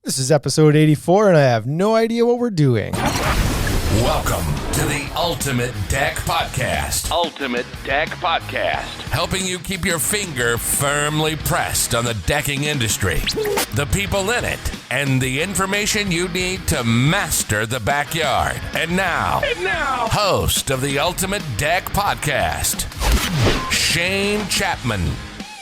This is episode 84, and I have no idea what we're doing. Welcome to the Ultimate Deck Podcast. Ultimate Deck Podcast. Helping you keep your finger firmly pressed on the decking industry, the people in it, and the information you need to master the backyard. And now, host of the Ultimate Deck Podcast, Shane Chapman.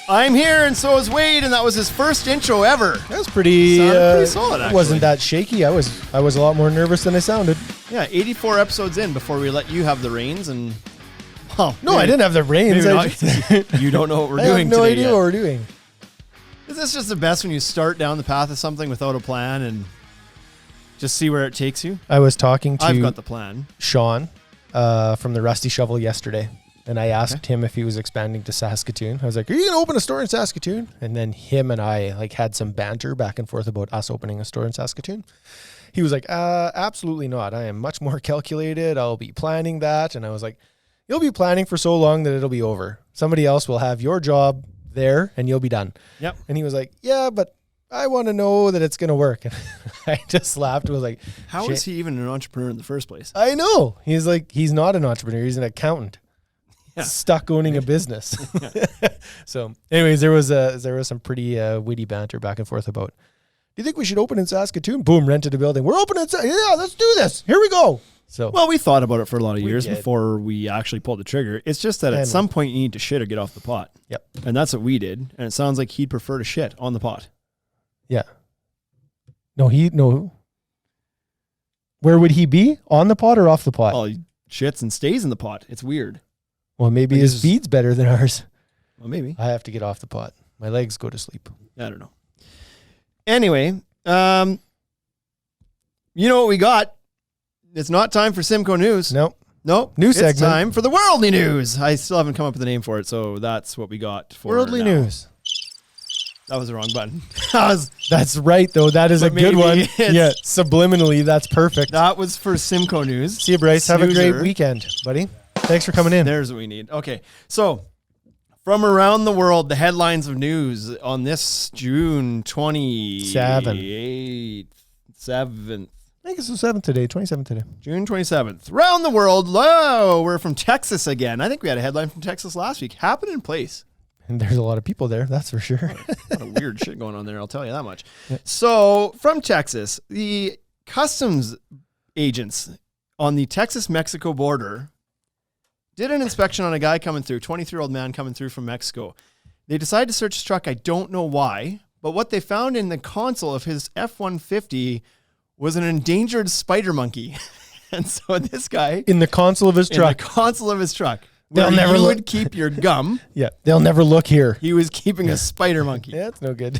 I'm here, and so is Wade, and that was his first intro ever. That was pretty solid, actually. It wasn't that shaky. I was a lot more nervous than I sounded. Yeah, 84 episodes in before we let you have the reins, and... Oh, no, I didn't have the reins. You don't know what we're doing I have no today idea yet. what we're doing. Is this just the best when you start down the path of something without a plan and just see where it takes you? I was talking to I've got the plan. Sean from the Rusty Shovel yesterday, and I asked him if he was expanding to Saskatoon. I was like, are you going to open a store in Saskatoon? And then him and I had some banter back and forth about us opening a store in Saskatoon. He was like, absolutely not. I am much more calculated. I'll be planning that. And I was like, you'll be planning for so long that it'll be over. Somebody else will have your job there and you'll be done. Yep. And he was like, yeah, but I want to know that it's going to work. And I just laughed. I was like, how is he even an entrepreneur in the first place? I know. He's like, he's not an entrepreneur. He's an accountant. Yeah. Stuck owning a business. So anyways, there was some pretty witty banter back and forth about, do you think we should open in Saskatoon? Boom, rented a building. We're opening yeah, let's do this. Here we go. So well, we thought about it for a lot of years before we actually pulled the trigger. It's just that at some point you need to shit or get off the pot. Yep. And that's what we did. And it sounds like he'd prefer to shit on the pot. Yeah. No. Where would he be? On the pot or off the pot? Well, he shits and stays in the pot. It's weird. Well, maybe his feed's better than ours. Well, maybe. I have to get off the pot. My legs go to sleep. I don't know. Anyway, you know what we got? It's not time for Simcoe News. Nope. New segment. It's time for the Worldly News. I still haven't come up with a name for it, so that's what we got for Worldly now. News. That was the wrong button. That's right, though. That is a good one. Yeah, subliminally, that's perfect. That was for Simcoe News. See you, Bryce. Have a great weekend, buddy. Thanks for coming in. There's what we need. Okay, so from around the world, the headlines of news on this June 27th. I think it's the 7th today, 27th today. June 27th. Around the world, we're from Texas again. I think we had a headline from Texas last week. Happened in place. And there's a lot of people there, that's for sure. A lot of weird shit going on there, I'll tell you that much. Yeah. So, from Texas, the customs agents on the Texas-Mexico border did an inspection on a guy coming through, 23-year-old man coming through from Mexico. They decided to search his truck. I don't know why, but what they found in the console of his F-150 was an endangered spider monkey. And so this guy... In the console of his truck. In the console of his truck. They'll never you would keep your gum. Yeah, they'll never look here. He was keeping a spider monkey. Yeah, it's no good.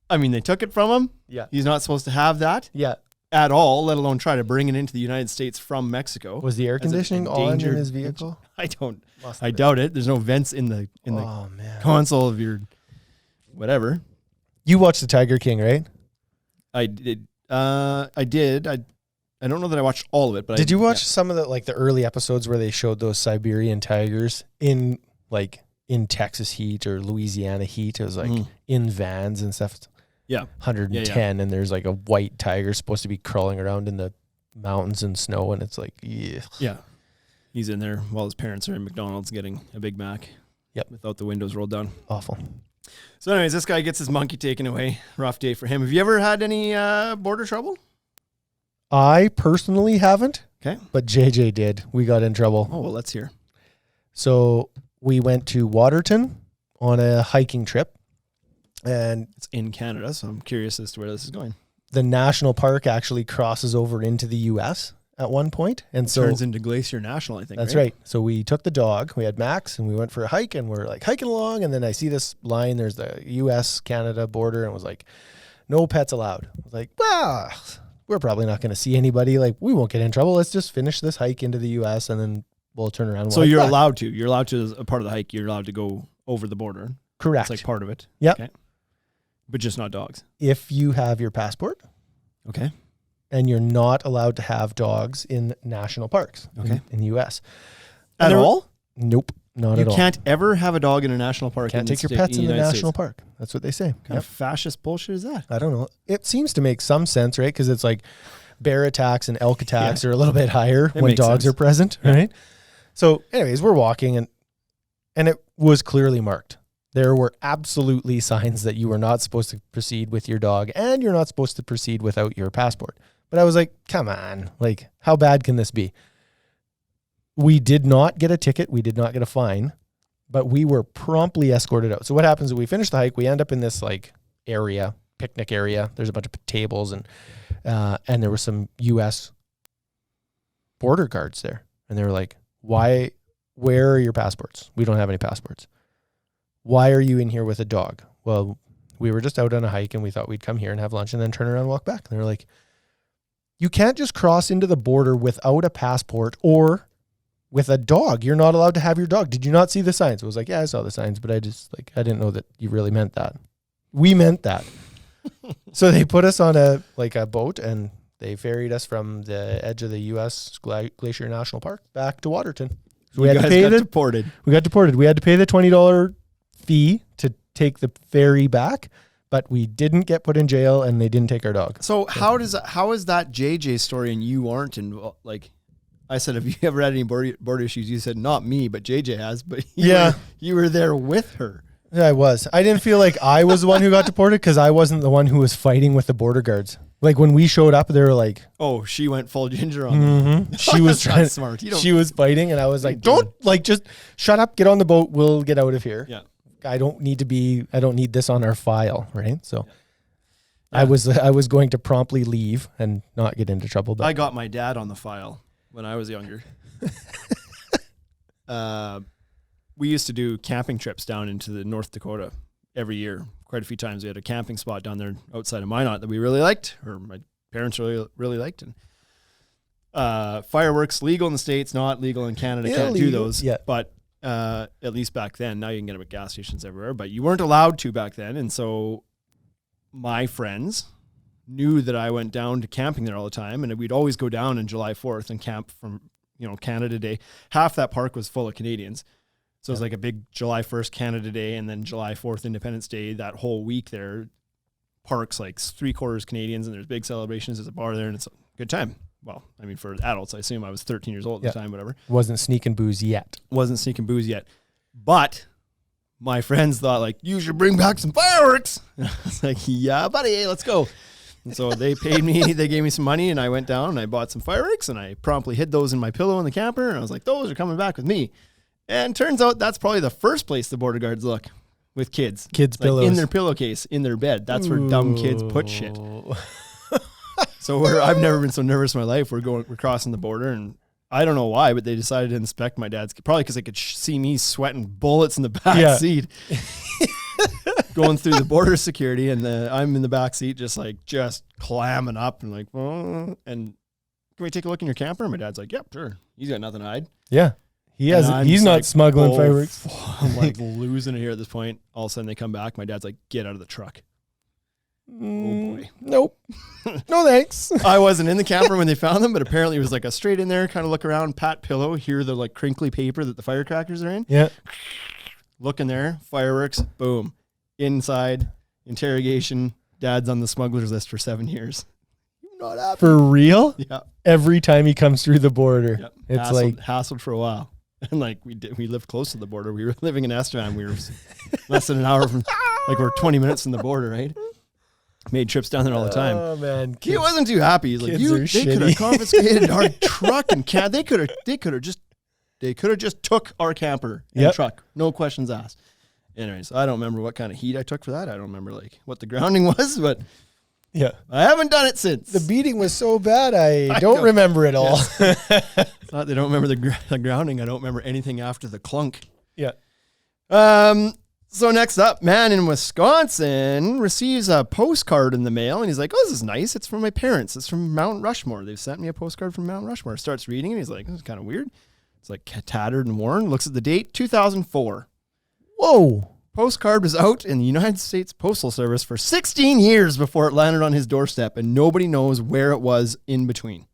I mean, they took it from him. Yeah. He's not supposed to have that. Yeah. At all, let alone try to bring it into the United States from Mexico. Was the air conditioning on in his vehicle? I doubt it. There's no vents in the console of your whatever. You watched the Tiger King, right? I did. I don't know that I watched all of it, but did you watch some of the early episodes where they showed those Siberian tigers in Texas heat or Louisiana heat? It was in vans and stuff. Yeah. 110 and there's a white tiger supposed to be crawling around in the mountains and snow, and it's yeah. He's in there while his parents are in McDonald's getting a Big Mac. Yep. Without the windows rolled down. Awful. So anyways, this guy gets his monkey taken away. Rough day for him. Have you ever had any border trouble? I personally haven't. Okay. But JJ did. We got in trouble. Oh, well, let's hear. So we went to Waterton on a hiking trip. And it's in Canada, so I'm curious as to where this is going. The national park actually crosses over into the U.S. at one point. And so turns into Glacier National, I think. That's right. So we took the dog. We had Max, and we went for a hike, and we're hiking along. And then I see this line. There's the U.S.-Canada border, and it was no pets allowed. I was we're probably not going to see anybody. We won't get in trouble. Let's just finish this hike into the U.S., and then we'll turn around. And so you're allowed to. You're allowed to, as a part of the hike, you're allowed to go over the border. Correct. It's part of it. Yep. Okay. But just not dogs. If you have your passport. Okay. And you're not allowed to have dogs in national parks. Okay. In the U.S. At all? Nope. Not You at all. can't ever have a dog in a national park. Can't take your state- pets in the United national States. park. That's what they say. What kind of fascist bullshit is that? I don't know. It seems to make some sense, right? Because it's like bear attacks and elk attacks are a little bit higher when makes dogs sense. are present, right? So anyways, we're walking and it was clearly marked. There were absolutely signs that you were not supposed to proceed with your dog and you're not supposed to proceed without your passport. But I was like, come on, like how bad can this be? We did not get a ticket. We did not get a fine, but we were promptly escorted out. So what happens is we finish the hike. We end up in this like area, picnic area. There's a bunch of tables and there were some U.S. border guards there. And they were like, where are your passports? We don't have any passports. Why are you in here with a dog? Well, we were just out on a hike and we thought we'd come here and have lunch and then turn around and walk back. And they were like, you can't just cross into the border without a passport or with a dog. You're not allowed to have your dog. Did you not see the signs? I was like, yeah, I saw the signs, but I didn't know that you really meant that. We meant that. So they put us on a boat and they ferried us from the edge of the U.S. Glacier National Park back to Waterton. So we got deported. We got deported. We had to pay the $20 fee to take the ferry back, but we didn't get put in jail and they didn't take our dog. So how is that JJ story and you aren't involved? Like I said, have you ever had any border issues? You said not me, but JJ has. But you were there with her. Yeah, I was. I didn't feel like I was the one who got deported because I wasn't the one who was fighting with the border guards. Like when we showed up, they were like, "Oh, she went full ginger on them." She was trying. Smart. She was fighting, and I was like, "Don't just shut up. Get on the boat. We'll get out of here." Yeah. I don't need this on our file, right? So I was going to promptly leave and not get into trouble. But I got my dad on the file when I was younger. We used to do camping trips down into the North Dakota every year. Quite a few times we had a camping spot down there outside of Minot that we really liked, or my parents really liked. And fireworks legal in the States, not legal in Canada. Can't do those. Yeah. But at least back then, now you can get them at gas stations everywhere, but you weren't allowed to back then. And so my friends knew that I went down to camping there all the time, and we'd always go down on July 4th and camp from, Canada Day. Half that park was full of Canadians. So it was like a big July 1st Canada Day and then July 4th Independence Day. That whole week there, park's like 3/4 Canadians and there's big celebrations. There's a bar there and it's a good time. Well, I mean, for adults, I assume I was 13 years old at the time, whatever. Wasn't sneaking booze yet. But my friends thought like, you should bring back some fireworks. And I was like, yeah, buddy, let's go. And so they paid me, they gave me some money and I went down and I bought some fireworks and I promptly hid those in my pillow in the camper. And I was like, those are coming back with me. And turns out that's probably the first place the border guards look with kids. Kids' pillows. Like in their pillowcase, in their bed. That's where dumb kids put shit. So I've never been so nervous in my life. We're crossing the border, and I don't know why, but they decided to inspect my dad's. Probably because they could see me sweating bullets in the back seat, going through the border security, and I'm in the back seat, just clamming up and like, oh, and can we take a look in your camper? And my dad's like, yep, sure. He's got nothing to hide. Yeah. He's not smuggling fireworks. I'm like losing it here at this point. All of a sudden they come back. My dad's like, get out of the truck. Oh boy. Nope. No thanks. I wasn't in the camper when they found them, but apparently it was like a straight in there, kind of look around, pat pillow, hear the like crinkly paper that the firecrackers are in. Yeah. Look in there, fireworks, boom. Inside, interrogation, dad's on the smuggler's list for 7 years. Not happy. For real? Yeah. Every time he comes through the border. Yep. It's hassled for a while. And like we lived close to the border. We were living in Estevan. We were less than an hour from, like we're 20 minutes from the border, right? Made trips down there all the time. Oh man, he wasn't too happy. He's like, they could have confiscated our truck and they could have just took our camper and truck, no questions asked. Anyways, I don't remember what kind of heat I took for that. I don't remember like what the grounding was, but yeah, I haven't done it since. The beating was so bad, I don't remember it all. It's not they don't remember the grounding. I don't remember anything after the clunk. Yeah. So next up, man in Wisconsin receives a postcard in the mail, and he's like, "Oh, this is nice. It's from my parents. It's from Mount Rushmore. They've sent me a postcard from Mount Rushmore." Starts reading it. He's like, "This is kind of weird." It's like tattered and worn. Looks at the date, 2004. Whoa. Postcard was out in the United States Postal Service for 16 years before it landed on his doorstep, and nobody knows where it was in between.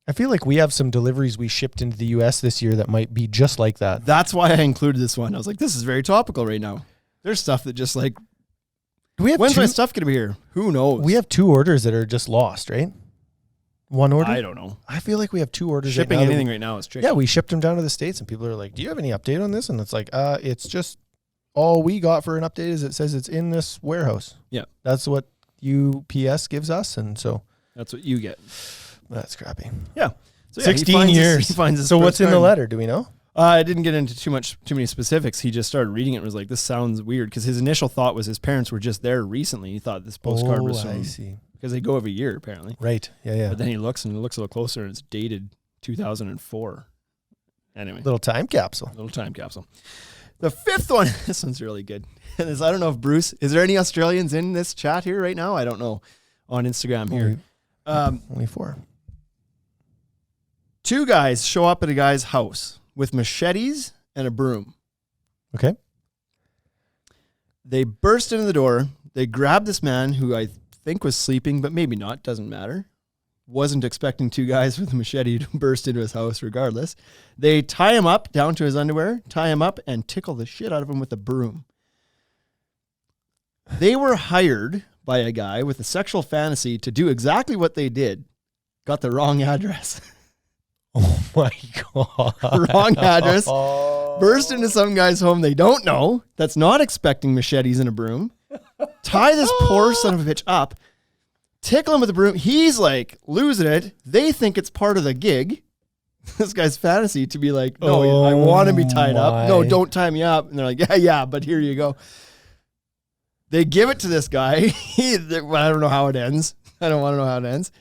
I feel like we have some deliveries we shipped into the US this year that might be just like that. That's why I included this one. I was like, this is very topical right now. There's stuff that just like, when's my stuff going to be here? Who knows? We have 2 orders that are just lost, right? 1 order? I don't know. I feel like we have 2 orders Shipping right now anything right now is tricky. Yeah, we shipped them down to the States and people are like, do you have any update on this? And it's like, it's just all we got for an update is it says it's in this warehouse. Yeah. That's what UPS gives us. And so that's what you get. That's crappy. Yeah. So 16 years. He finds so what's in the letter? Do we know? I didn't get into too many specifics. He just started reading it and was like, this sounds weird. Because his initial thought was his parents were just there recently. He thought this postcard was from, I see. Because they go every year, apparently. Right. Yeah. But then he looks a little closer and it's dated 2004. Anyway. Little time capsule. The 5th one, this one's really good. I don't know if Bruce, is there any Australians in this chat here right now? I don't know. On Instagram here. Only 4. 2 guys show up at a guy's house with machetes and a broom. Okay. They burst into the door. They grab this man who I think was sleeping, but maybe not. Doesn't matter. Wasn't expecting 2 guys with a machete to burst into his house regardless. They tie him up down to his underwear, tie him up, and tickle the shit out of him with a broom. They were hired by a guy with a sexual fantasy to do exactly what they did. Got the wrong address. Oh my God. Wrong address. Burst into some guy's home they don't know, that's not expecting machetes and a broom. Tie this poor son of a bitch up. Tickle him with a broom. He's like losing it. They think it's part of the gig. This guy's fantasy to be like, no, I want to be tied up. No, don't tie me up. And they're like, yeah, but here you go. They give it to this guy. I don't know how it ends. I don't want to know how it ends.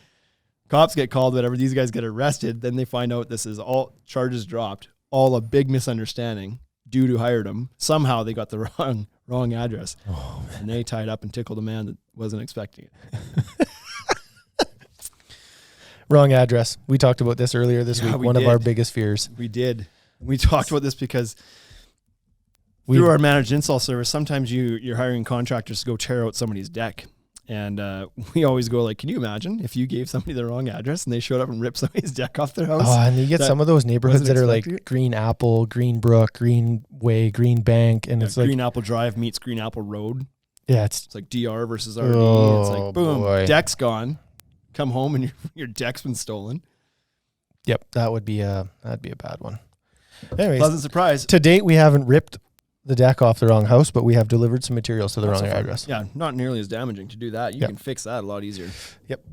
Cops get called, whatever. These guys get arrested. Then they find out this is all charges dropped. All a big misunderstanding. Dude who hired them. Somehow they got the wrong address. Oh, man. And they tied up and tickled a man that wasn't expecting it. Wrong address. We talked about this earlier this week. One of our biggest fears. We did. We talked about this because through our managed install service, sometimes you're hiring contractors to go tear out somebody's deck. And we always go like, can you imagine if you gave somebody the wrong address and they showed up and ripped somebody's deck off their house? Oh, and you get some of those neighborhoods that are like Green Apple, Green Brook, Green Way, Green Bank. And it's Green like Apple Drive meets Green Apple Road. Yeah, it's like DR versus RD. Oh, it's like, boom, boy. Deck's gone. Come home and your deck's been stolen. Yep, that'd be a bad one. Anyways, pleasant surprise. To date, we haven't ripped the deck off the wrong house, but we have delivered some materials to the wrong address. Yeah, not nearly as damaging to do that. You can fix that a lot easier. Yep.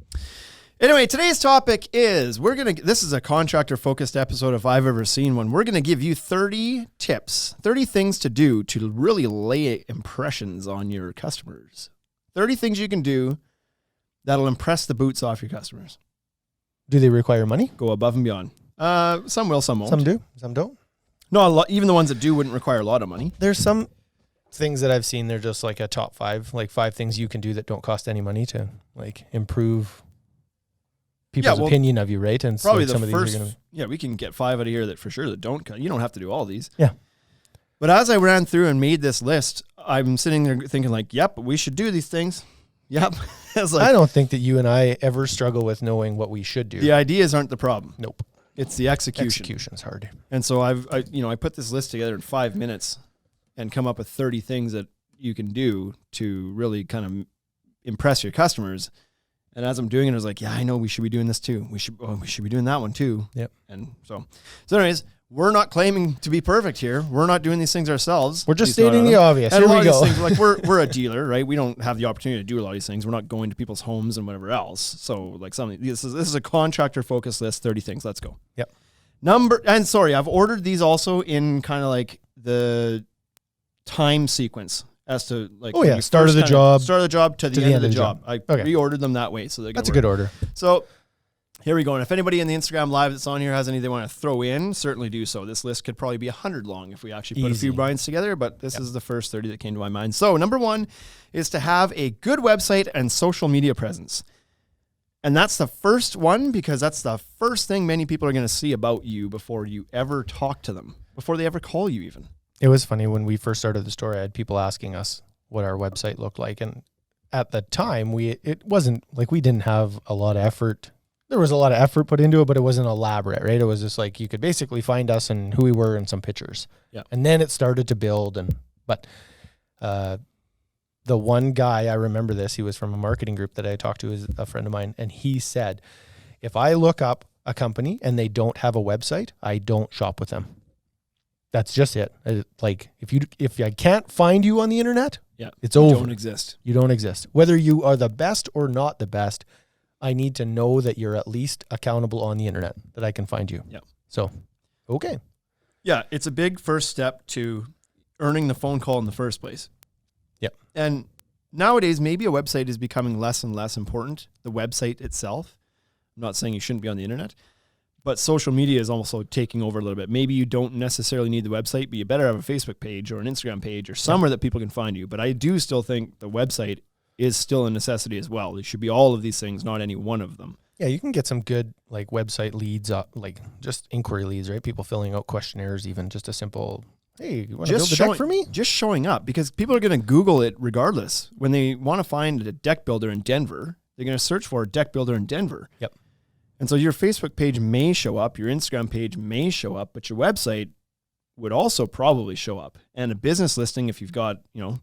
Anyway, today's topic is this is a contractor focused episode if I've ever seen one. We're going to give you 30 tips, 30 things to do to really lay impressions on your customers. 30 things you can do that'll impress the boots off your customers. Do they require money? Go above and beyond. Some will, some won't. Some do, some don't. No, a lot, even the ones that do wouldn't require a lot of money. There's some things that I've seen. They're just like a top 5, like 5 things you can do that don't cost any money to like improve people's opinion of you, right? And probably so the some first, of these are gonna... we can get 5 out of here that for sure that don't. You don't have to do all these. Yeah. But as I ran through and made this list, I'm sitting there thinking like, yep, we should do these things. Yep. I don't think that you and I ever struggle with knowing what we should do. The ideas aren't the problem. Nope. It's the execution. Execution's hard. And so I put this list together in 5 minutes and come up with 30 things that you can do to really kind of impress your customers. And as I'm doing it, I was like, yeah, I know we should be doing this too. We should be doing that one too. Yep. And so anyways, we're not claiming to be perfect here. We're not doing these things ourselves. We're just stating the obvious. And here we go. Things, like we're a dealer, right? We don't have the opportunity to do a lot of these things. We're not going to people's homes and whatever else. So like this is a contractor focused list, 30 things. Let's go. Yep. I've ordered these also in kind of like the time sequence as to like start of the job to the end of the job. I reordered them that way, so that's a good order. So here we go. And if anybody in the Instagram live that's on here has anything they want to throw in, certainly do so. This list could probably be 100 long if we actually put a few binds together, but this is the first 30 that came to my mind. So number 1 is to have a good website and social media presence. And that's the first one because that's the first thing many people are going to see about you before you ever talk to them, before they ever call you even. It was funny when we first started the store, I had people asking us what our website looked like. And at the time, it wasn't like we didn't have a lot of effort there was a lot of effort put into it, but it wasn't elaborate, right? It was just like you could basically find us and who we were and some pictures. Yeah. And then it started to build. But the one guy, I remember this, he was from a marketing group that I talked to, is a friend of mine, and he said, if I look up a company and they don't have a website, I don't shop with them. That's just it. Like if I can't find you on the internet, it's over. You don't exist. You don't exist. Whether you are the best or not the best, I need to know that you're at least accountable on the internet, that I can find you. Yeah. So, okay. Yeah, it's a big first step to earning the phone call in the first place. Yeah. And nowadays, maybe a website is becoming less and less important, the website itself. I'm not saying you shouldn't be on the internet, but social media is also taking over a little bit. Maybe you don't necessarily need the website, but you better have a Facebook page or an Instagram page or somewhere that people can find you. But I do still think the website is still a necessity as well. It should be all of these things, not any one of them. Yeah, you can get some good like website leads, like just inquiry leads, right? People filling out questionnaires, even just a simple, hey, you want to build a deck for me? Just showing up, because people are going to Google it regardless. When they want to find a deck builder in Denver, they're going to search for a deck builder in Denver. Yep. And so your Facebook page may show up, your Instagram page may show up, but your website would also probably show up. And a business listing, if you've got, Yep.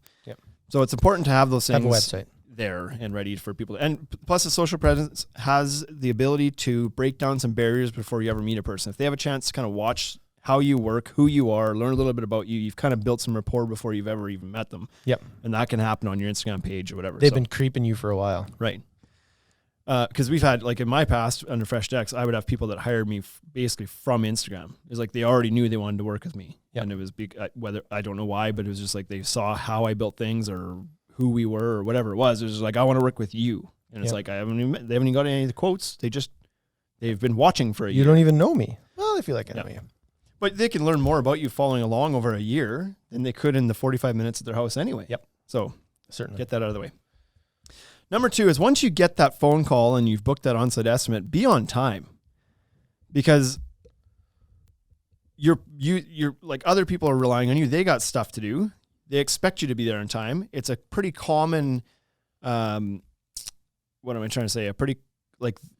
So it's important to have those things Have a website there and ready for people. And plus the social presence has the ability to break down some barriers before you ever meet a person. If they have a chance to kind of watch how you work, who you are, learn a little bit about you, you've kind of built some rapport before you've ever even met them. Yep. And that can happen on your Instagram page or whatever. They've been creeping you for a while. Right. Because we've had, like in my past under Fresh Decks, I would have people that hired me basically from Instagram. It was like they already knew they wanted to work with me. Yep. And it was whether, I don't know why, but it was just like they saw how I built things or who we were or whatever it was. It was just like, I want to work with you. And it's like, they haven't even got any of the quotes. They've been watching for a year. You don't even know me. Well, I feel like I know you. But they can learn more about you following along over a year than they could in the 45 minutes at their house anyway. Yep. So certainly get that out of the way. Number 2 is once you get that phone call and you've booked that on-site estimate, be on time, because you're like other people are relying on you. They got stuff to do. They expect you to be there on time. It's a pretty common, what am I trying to say?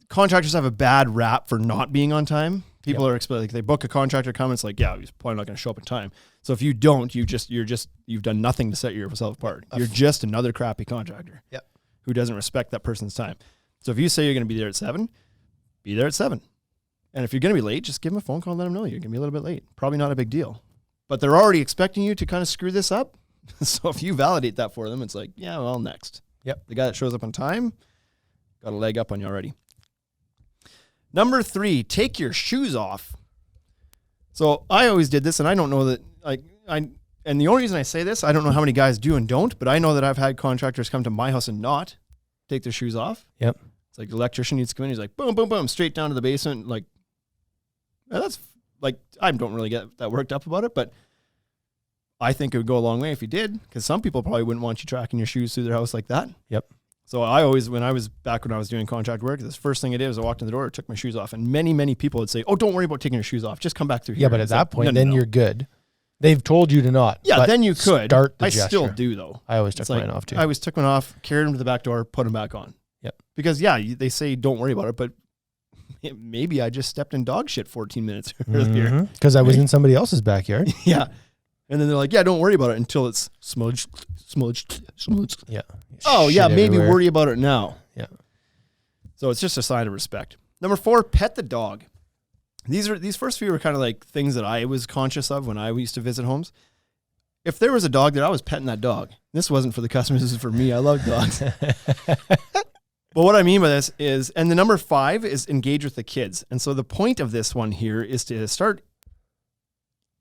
Contractors have a bad rap for not being on time. People are expecting, like, they book a contractor come, it's like, yeah, he's probably not going to show up in time. So if you don't, you've done nothing to set yourself apart. You're just another crappy contractor. Yep. Who doesn't respect that person's time. So if you say you're going to be there at 7, be there at 7. And if you're going to be late, just give them a phone call and let them know you're going to be a little bit late. Probably not a big deal. But they're already expecting you to kind of screw this up. So if you validate that for them, it's like, yeah, well, next. Yep. The guy that shows up on time got a leg up on you already. Number 3, take your shoes off. So I always did this, and I don't know that, and the only reason I say this, I don't know how many guys do and don't, but I know that I've had contractors come to my house and not take their shoes off. Yep. It's like the electrician needs to come in. He's like, boom, boom, boom, straight down to the basement. Like, that's like, I don't really get that worked up about it, but I think it would go a long way if you did, because some people probably wouldn't want you tracking your shoes through their house like that. Yep. So I always, when I was doing contract work, this first thing I did was I walked in the door, took my shoes off, and many people would say, oh, don't worry about taking your shoes off. Just come back through here. Yeah, but at that point, then you're good. They've told you to not. Yeah, then you could. Start the I gesture. still do, though. I always took mine off, too. I always took mine off, carried them to the back door, put them back on. Yep. Because, they say don't worry about it, but maybe I just stepped in dog shit 14 minutes earlier. Because I was in somebody else's backyard. Yeah. And then they're like, yeah, don't worry about it until it's smudged. Yeah. Oh, Shit yeah, maybe everywhere. worry about it now. Yeah. So it's just a sign of respect. Number 4, pet the dog. These first few were kind of like things that I was conscious of when I used to visit homes. If there was a dog there, I was petting that dog. This wasn't for the customers, this is for me. I love dogs. But what I mean by this is, and the number 5 is engage with the kids. And so the point of this one here is to start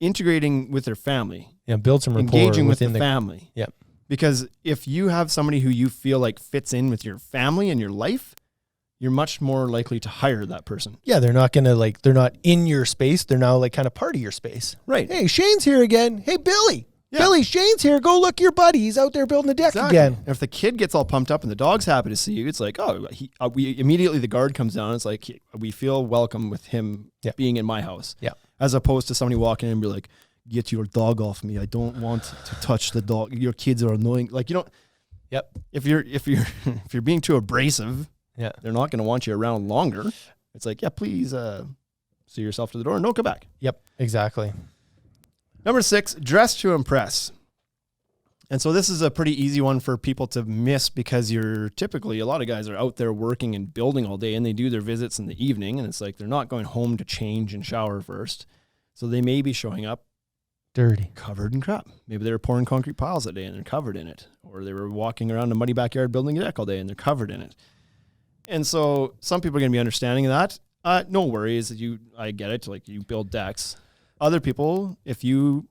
integrating with their family. Yeah, build some rapport. Engaging with the family. Yep. Because if you have somebody who you feel like fits in with your family and your life, you're much more likely to hire that person. Yeah, they're not going to they're not in your space. They're now kind of part of your space. Right. Hey, Shane's here again. Hey, Billy. Yeah. Billy, Shane's here. Go look your buddy. He's out there building the deck again. If the kid gets all pumped up and the dog's happy to see you, it's like, we immediately, the guard comes down. It's like, we feel welcome with him being in my house. Yeah. As opposed to somebody walking in and be like, get your dog off me. I don't want to touch the dog. Your kids are annoying. Like, you don't. Yep. If you're being too abrasive, Yeah. They're not going to want you around longer. It's like, yeah, please see yourself to the door and don't come back. Yep, exactly. Number 6, dress to impress. And so this is a pretty easy one for people to miss because you're typically, a lot of guys are out there working and building all day and they do their visits in the evening and it's like they're not going home to change and shower first. So they may be showing up dirty, covered in crap. Maybe they were pouring concrete piles that day and they're covered in it. Or they were walking around a muddy backyard building a deck all day and they're covered in it. And so some people are going to be understanding of that. No worries. I get it. Like, you build decks. Other people, if you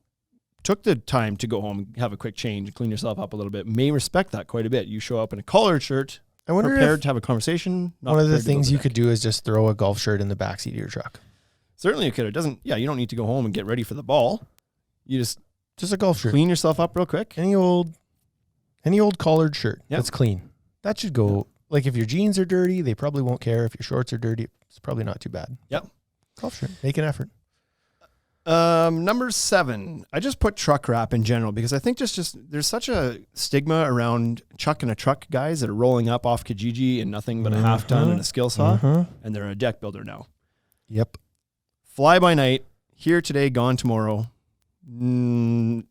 took the time to go home and have a quick change and clean yourself up a little bit, may respect that quite a bit. You show up in a collared shirt, I wonder prepared to have a conversation. One of the things you could do is just throw a golf shirt in the backseat of your truck. Certainly you could. It doesn't, you don't need to go home and get ready for the ball. You just a golf shirt. Clean yourself up real quick. Any old collared shirt that's clean. That should go. Yep. Like, if your jeans are dirty, they probably won't care. If your shorts are dirty, it's probably not too bad. Yep. Golf shirt. Make an effort. Number 7, I just put truck wrap in general because I think just there's such a stigma around chuck and a truck guys that are rolling up off Kijiji and nothing but a half ton and a skill saw, and they're a deck builder now. Yep. Fly by night, here today, gone tomorrow. Don't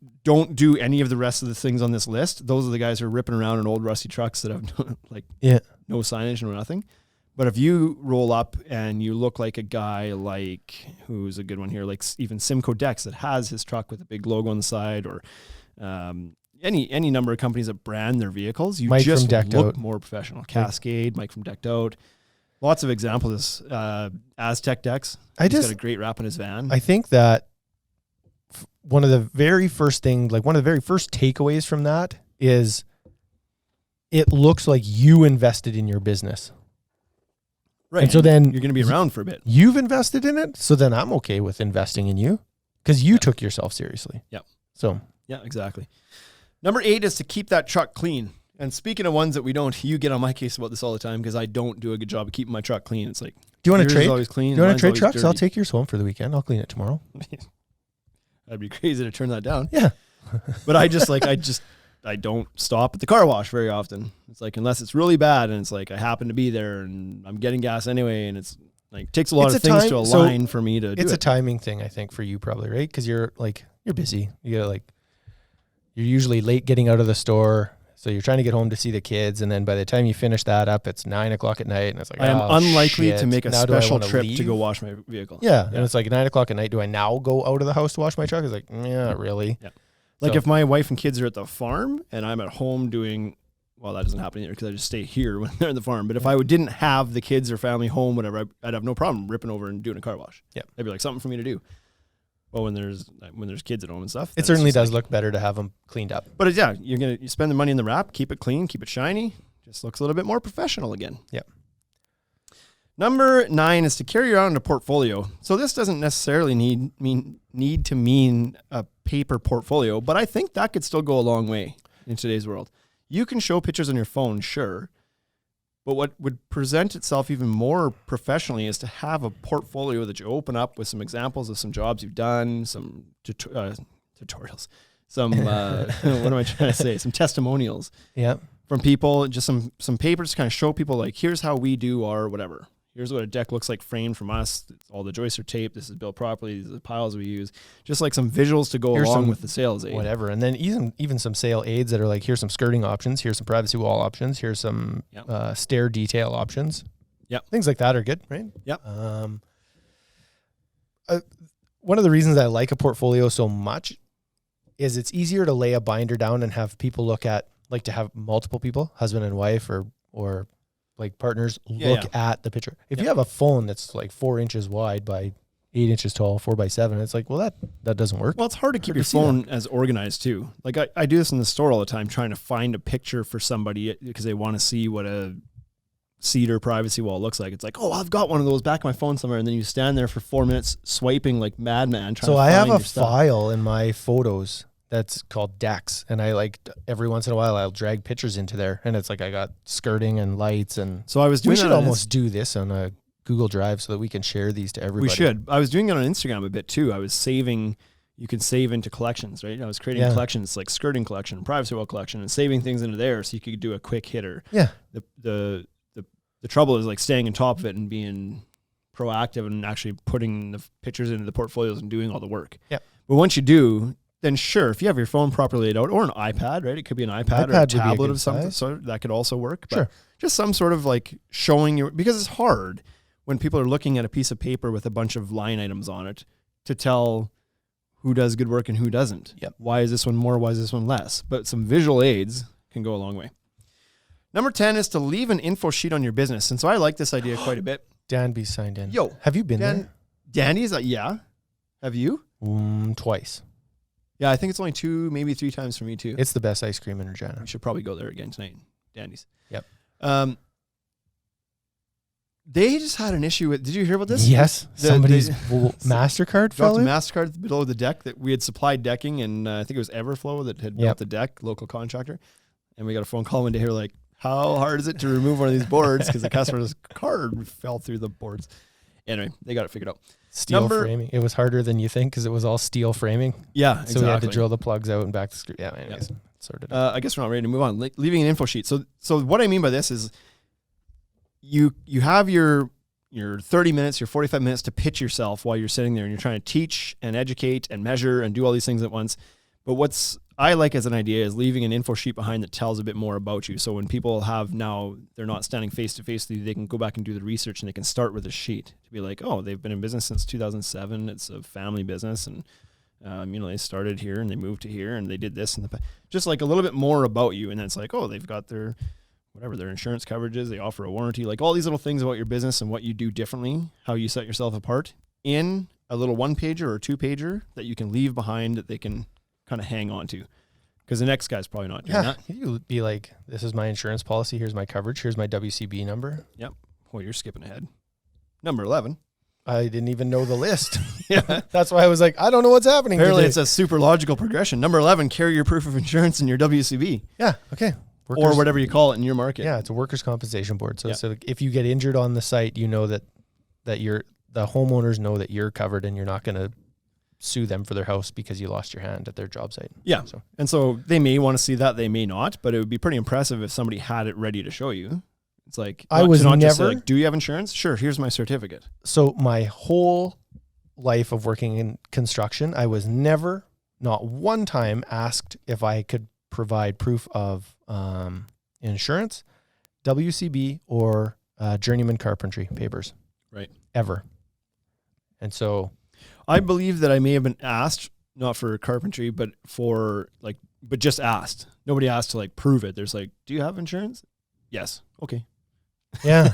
do any of the rest of the things on this list. Those are the guys who are ripping around in old rusty trucks that have no signage, no nothing. But if you roll up and you look like a guy like, who's a good one here, like even Simcoe Decks that has his truck with a big logo on the side, or any number of companies that brand their vehicles, you Mike just from look more professional. Cascade, Mike from Decked Out. Lots of examples. Aztec Decks. He's got a great wrap in his van. I think that one of the very first takeaways from that is it looks like you invested in your business. Right. And so then you're going to be around for a bit. You've invested in it. So then I'm okay with investing in you because you took yourself seriously. Yep. So. Yeah, exactly. Number 8 is to keep that truck clean. And speaking of ones that we don't, you get on my case about this all the time because I don't do a good job of keeping my truck clean. It's like, do you want to trade? Always clean. Do you want to trade trucks? Dirty. I'll take yours home for the weekend. I'll clean it tomorrow. That'd be crazy to turn that down. Yeah. But I don't stop at the car wash very often. It's like, unless it's really bad and it's like I happen to be there and I'm getting gas anyway, and it's like it takes a lot of things to align for me to do it. It's a timing thing, I think, for you probably, right? Because you're busy. You're usually late getting out of the store, so you're trying to get home to see the kids, and then by the time you finish that up, it's 9:00 at night, and it's like, I am unlikely to make a now special trip to go wash my vehicle. Yeah, and it's like 9:00 at night. Do I now go out of the house to wash my truck? It's like, yeah, really. Yeah. Like, if my wife and kids are at the farm and I'm at home doing, well, that doesn't happen either because I just stay here when they're at the farm. But if I didn't have the kids or family home, whatever, I'd have no problem ripping over and doing a car wash. Yeah, that'd be like something for me to do. Well, when there's kids at home and stuff, it certainly does look better to have them cleaned up. But you spend the money in the wrap, keep it clean, keep it shiny, just looks a little bit more professional again. Yeah. Number 9 is to carry around a portfolio. So this doesn't necessarily need to mean a paper portfolio, but I think that could still go a long way in today's world. You can show pictures on your phone, sure, but what would present itself even more professionally is to have a portfolio that you open up with some examples of some jobs you've done, some tutorials, some what am I trying to say? Some testimonials. Yeah. From people, just some papers to kind of show people, like, here's how we do our whatever. Here's what a deck looks like framed from us. All the joists are taped. This is built properly. These are the piles we use. Just like some visuals to go along with the sales aid. Whatever. And then even some sale aids that are like, here's some skirting options. Here's some privacy wall options. Here's some stair detail options. Yep. Things like that are good, right? Yep. One of the reasons I like a portfolio so much is it's easier to lay a binder down and have people look at, like, to have multiple people, husband and wife or like partners, look at the picture. If you have a phone that's like 4 inches wide by 8 inches tall, 4x7, it's like, well, that doesn't work. Well, it's hard to keep your phone as organized too. Like I do this in the store all the time, trying to find a picture for somebody because they want to see what a cedar privacy wall looks like. It's like, oh, I've got one of those back in my phone somewhere, and then you stand there for 4 minutes swiping like madman. So I have a file in my photos that's called decks, and I every once in a while I'll drag pictures into there, and it's like I got skirting and lights, and so I was doing. We should almost do this on a Google Drive so that we can share these to everybody. We should. I was doing it on Instagram a bit too. I was saving. You can save into collections, right? I was creating collections like skirting collection, privacy wall collection, and saving things into there so you could do a quick hitter. Yeah. The The trouble is like staying on top of it and being proactive and actually putting the pictures into the portfolios and doing all the work. Yeah. But once you do, then sure, if you have your phone properly laid out or an iPad, right? It could be an iPad or a tablet of some sort. That could also work. But sure. Just some sort of like showing your, because it's hard when people are looking at a piece of paper with a bunch of line items on it to tell who does good work and who doesn't. Yep. Why is this one more? Why is this one less? But some visual aids can go a long way. Number 10 is to leave an info sheet on your business. And so I like this idea quite a bit. Danby signed in. Yo. Have you been there? Dandy's, yeah. Have you? Twice. Yeah, I think it's only 2, maybe 3 times for me too. It's the best ice cream in Regina. We should probably go there again tonight. Dandy's. Yep. They just had an issue with, did you hear about this? Yes. Somebody's MasterCard fell in? MasterCard below the deck that we had supplied decking, and I think it was Everflow that had built the deck, local contractor. And we got a phone call one day here like, how hard is it to remove one of these boards? Because the customer's card fell through the boards. Anyway, they got it figured out. Steel framing. It was harder than you think because it was all steel framing. Yeah, exactly. So we had to drill the plugs out and back the screw. Yeah, anyways, sorted out. I guess we're not ready to move on. Leaving an info sheet. So what I mean by this is you have your 30 minutes, your 45 minutes to pitch yourself while you're sitting there and you're trying to teach and educate and measure and do all these things at once. But what's I like as an idea is leaving an info sheet behind that tells a bit more about you. So when people have now, they're not standing face to face, they can go back and do the research and they can start with a sheet to be like, oh, they've been in business since 2007. It's a family business. And, they started here and they moved to here and they did this and just like a little bit more about you. And then it's like, oh, they've got their insurance coverages. They offer a warranty, like all these little things about your business and what you do differently, how you set yourself apart in a little 1-pager or 2-pager that you can leave behind that they can kind of hang on to, because the next guy's probably not doing that. You be like, this is my insurance policy. Here's my coverage. Here's my WCB number. Yep. Well, you're skipping ahead. Number 11. I didn't even know the list. Yeah. That's why I was like, I don't know what's happening. Apparently today. It's a super logical progression. Number 11, carry your proof of insurance in your WCB. Yeah. Okay. Or whatever you call it in your market. Yeah. It's a workers' compensation board. So if you get injured on the site, you know that the homeowners know that you're covered and you're not going to sue them for their house because you lost your hand at their job site. Yeah. So they may want to see that, they may not, but it would be pretty impressive if somebody had it ready to show you. It's like, just say, like, do you have insurance? Sure. Here's my certificate. So my whole life of working in construction, I was never, not one time, asked if I could provide proof of insurance, WCB, or journeyman carpentry papers. Right. Ever. And so I believe that I may have been asked, not for carpentry, but just asked. Nobody asked to like prove it. There's like, do you have insurance? Yes. Okay. Yeah.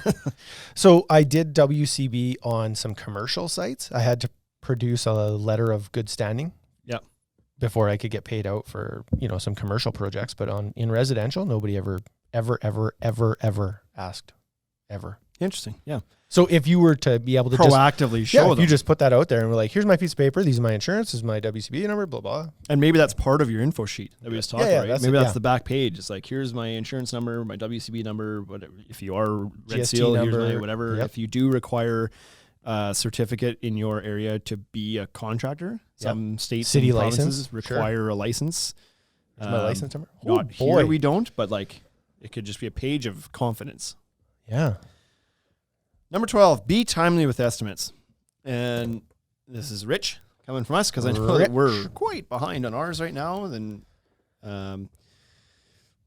So I did WCB on some commercial sites. I had to produce a letter of good standing. Yeah. Before I could get paid out for, some commercial projects. But in residential, nobody ever asked. Ever. Interesting. Yeah. So if you were to be able to proactively show them, you just put that out there and we're like, here's my piece of paper, these are my insurance, this is my WCB number, blah, blah. And maybe that's part of your info sheet that we just talked about, right? Maybe that's the back page. It's like, here's my insurance number, my WCB number, whatever. If you are Red GST Seal, number, here's my whatever. Yep. If you do require a certificate in your area to be a contractor, some states city and provinces license require a license. Here's my license number. Not here, we don't, but like it could just be a page of confidence. Yeah. Number 12, be timely with estimates. And this is Rich coming from us because I know that we're quite behind on ours right now. And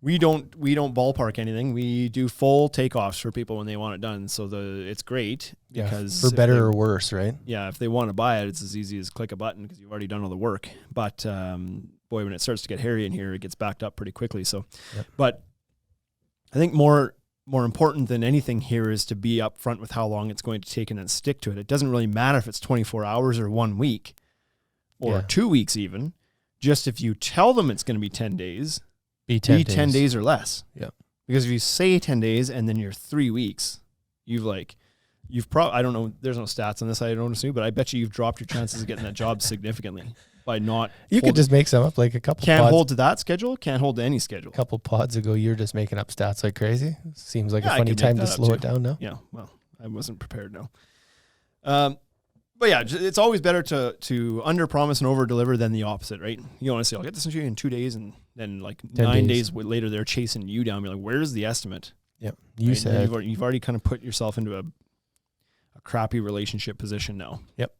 we don't ballpark anything. We do full takeoffs for people when they want it done. So it's great because for better or worse, right? Yeah, if they want to buy it, it's as easy as click a button because you've already done all the work. But boy, when it starts to get hairy in here, it gets backed up pretty quickly. So, but I think more important than anything here is to be upfront with how long it's going to take and then stick to it. It doesn't really matter if it's 24 hours or 1 week or 2 weeks even. Just if you tell them it's going to be 10 days, be 10 days or less. Yeah. Because if you say 10 days and then you're 3 weeks, you've probably, I don't know, there's no stats on this, I don't assume, but I bet you've dropped your chances of getting that job significantly by not. You could just make some up, like a couple. Can't hold to that schedule, can't hold to any schedule. A couple pods ago, you're just making up stats like crazy. Seems like a funny time to slow it down now. Yeah, well, I wasn't prepared now. But yeah, it's always better to under promise and over deliver than the opposite, right? You want to say, I'll get this to you in 2 days, and then like 9 days later, they're chasing you down. Be like, where's the estimate? Yep. You said you've already kind of put yourself into a crappy relationship position now. Yep.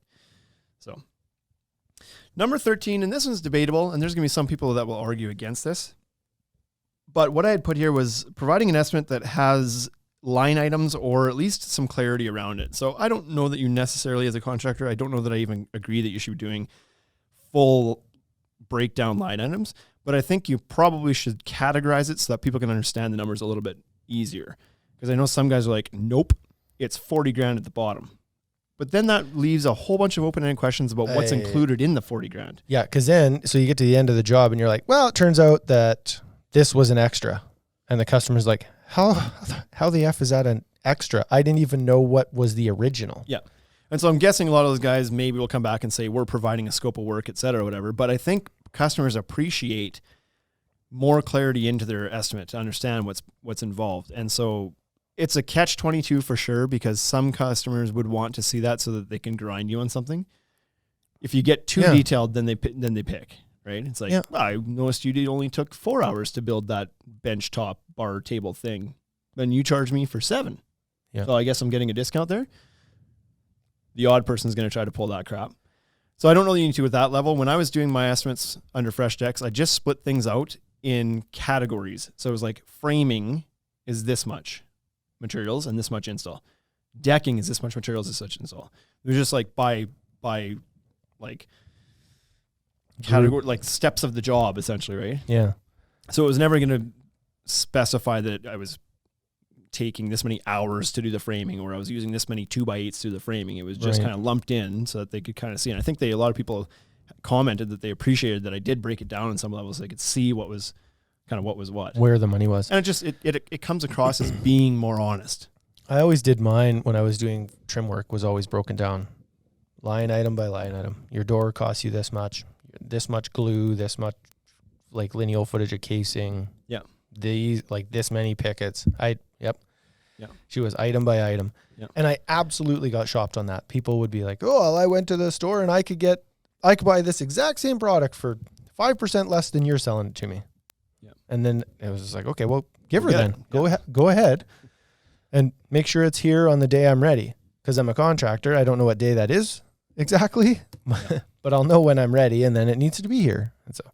So number 13, and this one's debatable, and there's going to be some people that will argue against this. But what I had put here was providing an estimate that has line items or at least some clarity around it. So I don't know that you necessarily, as a contractor, I don't know that I even agree that you should be doing full breakdown line items, but I think you probably should categorize it so that people can understand the numbers a little bit easier. Because I know some guys are like, nope, it's 40 grand at the bottom. But then that leaves a whole bunch of open-ended questions about what's included in the 40 grand. Yeah, because then, so you get to the end of the job and you're like, well, it turns out that this was an extra. And the customer's like, how the F is that an extra? I didn't even know what was the original. Yeah. And so I'm guessing a lot of those guys maybe will come back and say, we're providing a scope of work, et cetera, whatever. But I think customers appreciate more clarity into their estimate to understand what's involved. And so it's a catch-22 for sure, because some customers would want to see that so that they can grind you on something. If you get too detailed, then they pick, right? It's like, well, I noticed you only took 4 hours to build that bench top bar table thing. Then you charged me for 7. Yeah. So I guess I'm getting a discount there. The odd person is going to try to pull that crap. So I don't really need to at that level. When I was doing my estimates under Fresh Decks, I just split things out in categories. So it was like framing is this much materials and this much install. Decking is this much materials, this much install. It was just like by like category, like steps of the job essentially, right? Yeah. So it was never going to specify that I was taking this many hours to do the framing, or I was using this many 2x8s to do the framing. It was just kind of lumped in so that they could kind of see. And I think a lot of people commented that they appreciated that I did break it down on some levels so they could see what was what. Where the money was. And it comes across as being more honest. I always did mine when I was doing trim work, was always broken down line item by line item. Your door costs you this much glue, this much like lineal footage of casing. Yeah. These, like this many pickets. Yeah. She was item by item. Yeah. And I absolutely got shopped on that. People would be like, oh, well, I went to the store and I could buy this exact same product for 5% less than you're selling it to me. Yeah. And then it was just like, okay, well, give her then. Go ahead and make sure it's here on the day I'm ready. Because I'm a contractor. I don't know what day that is exactly, but I'll know when I'm ready, and then it needs to be here. And so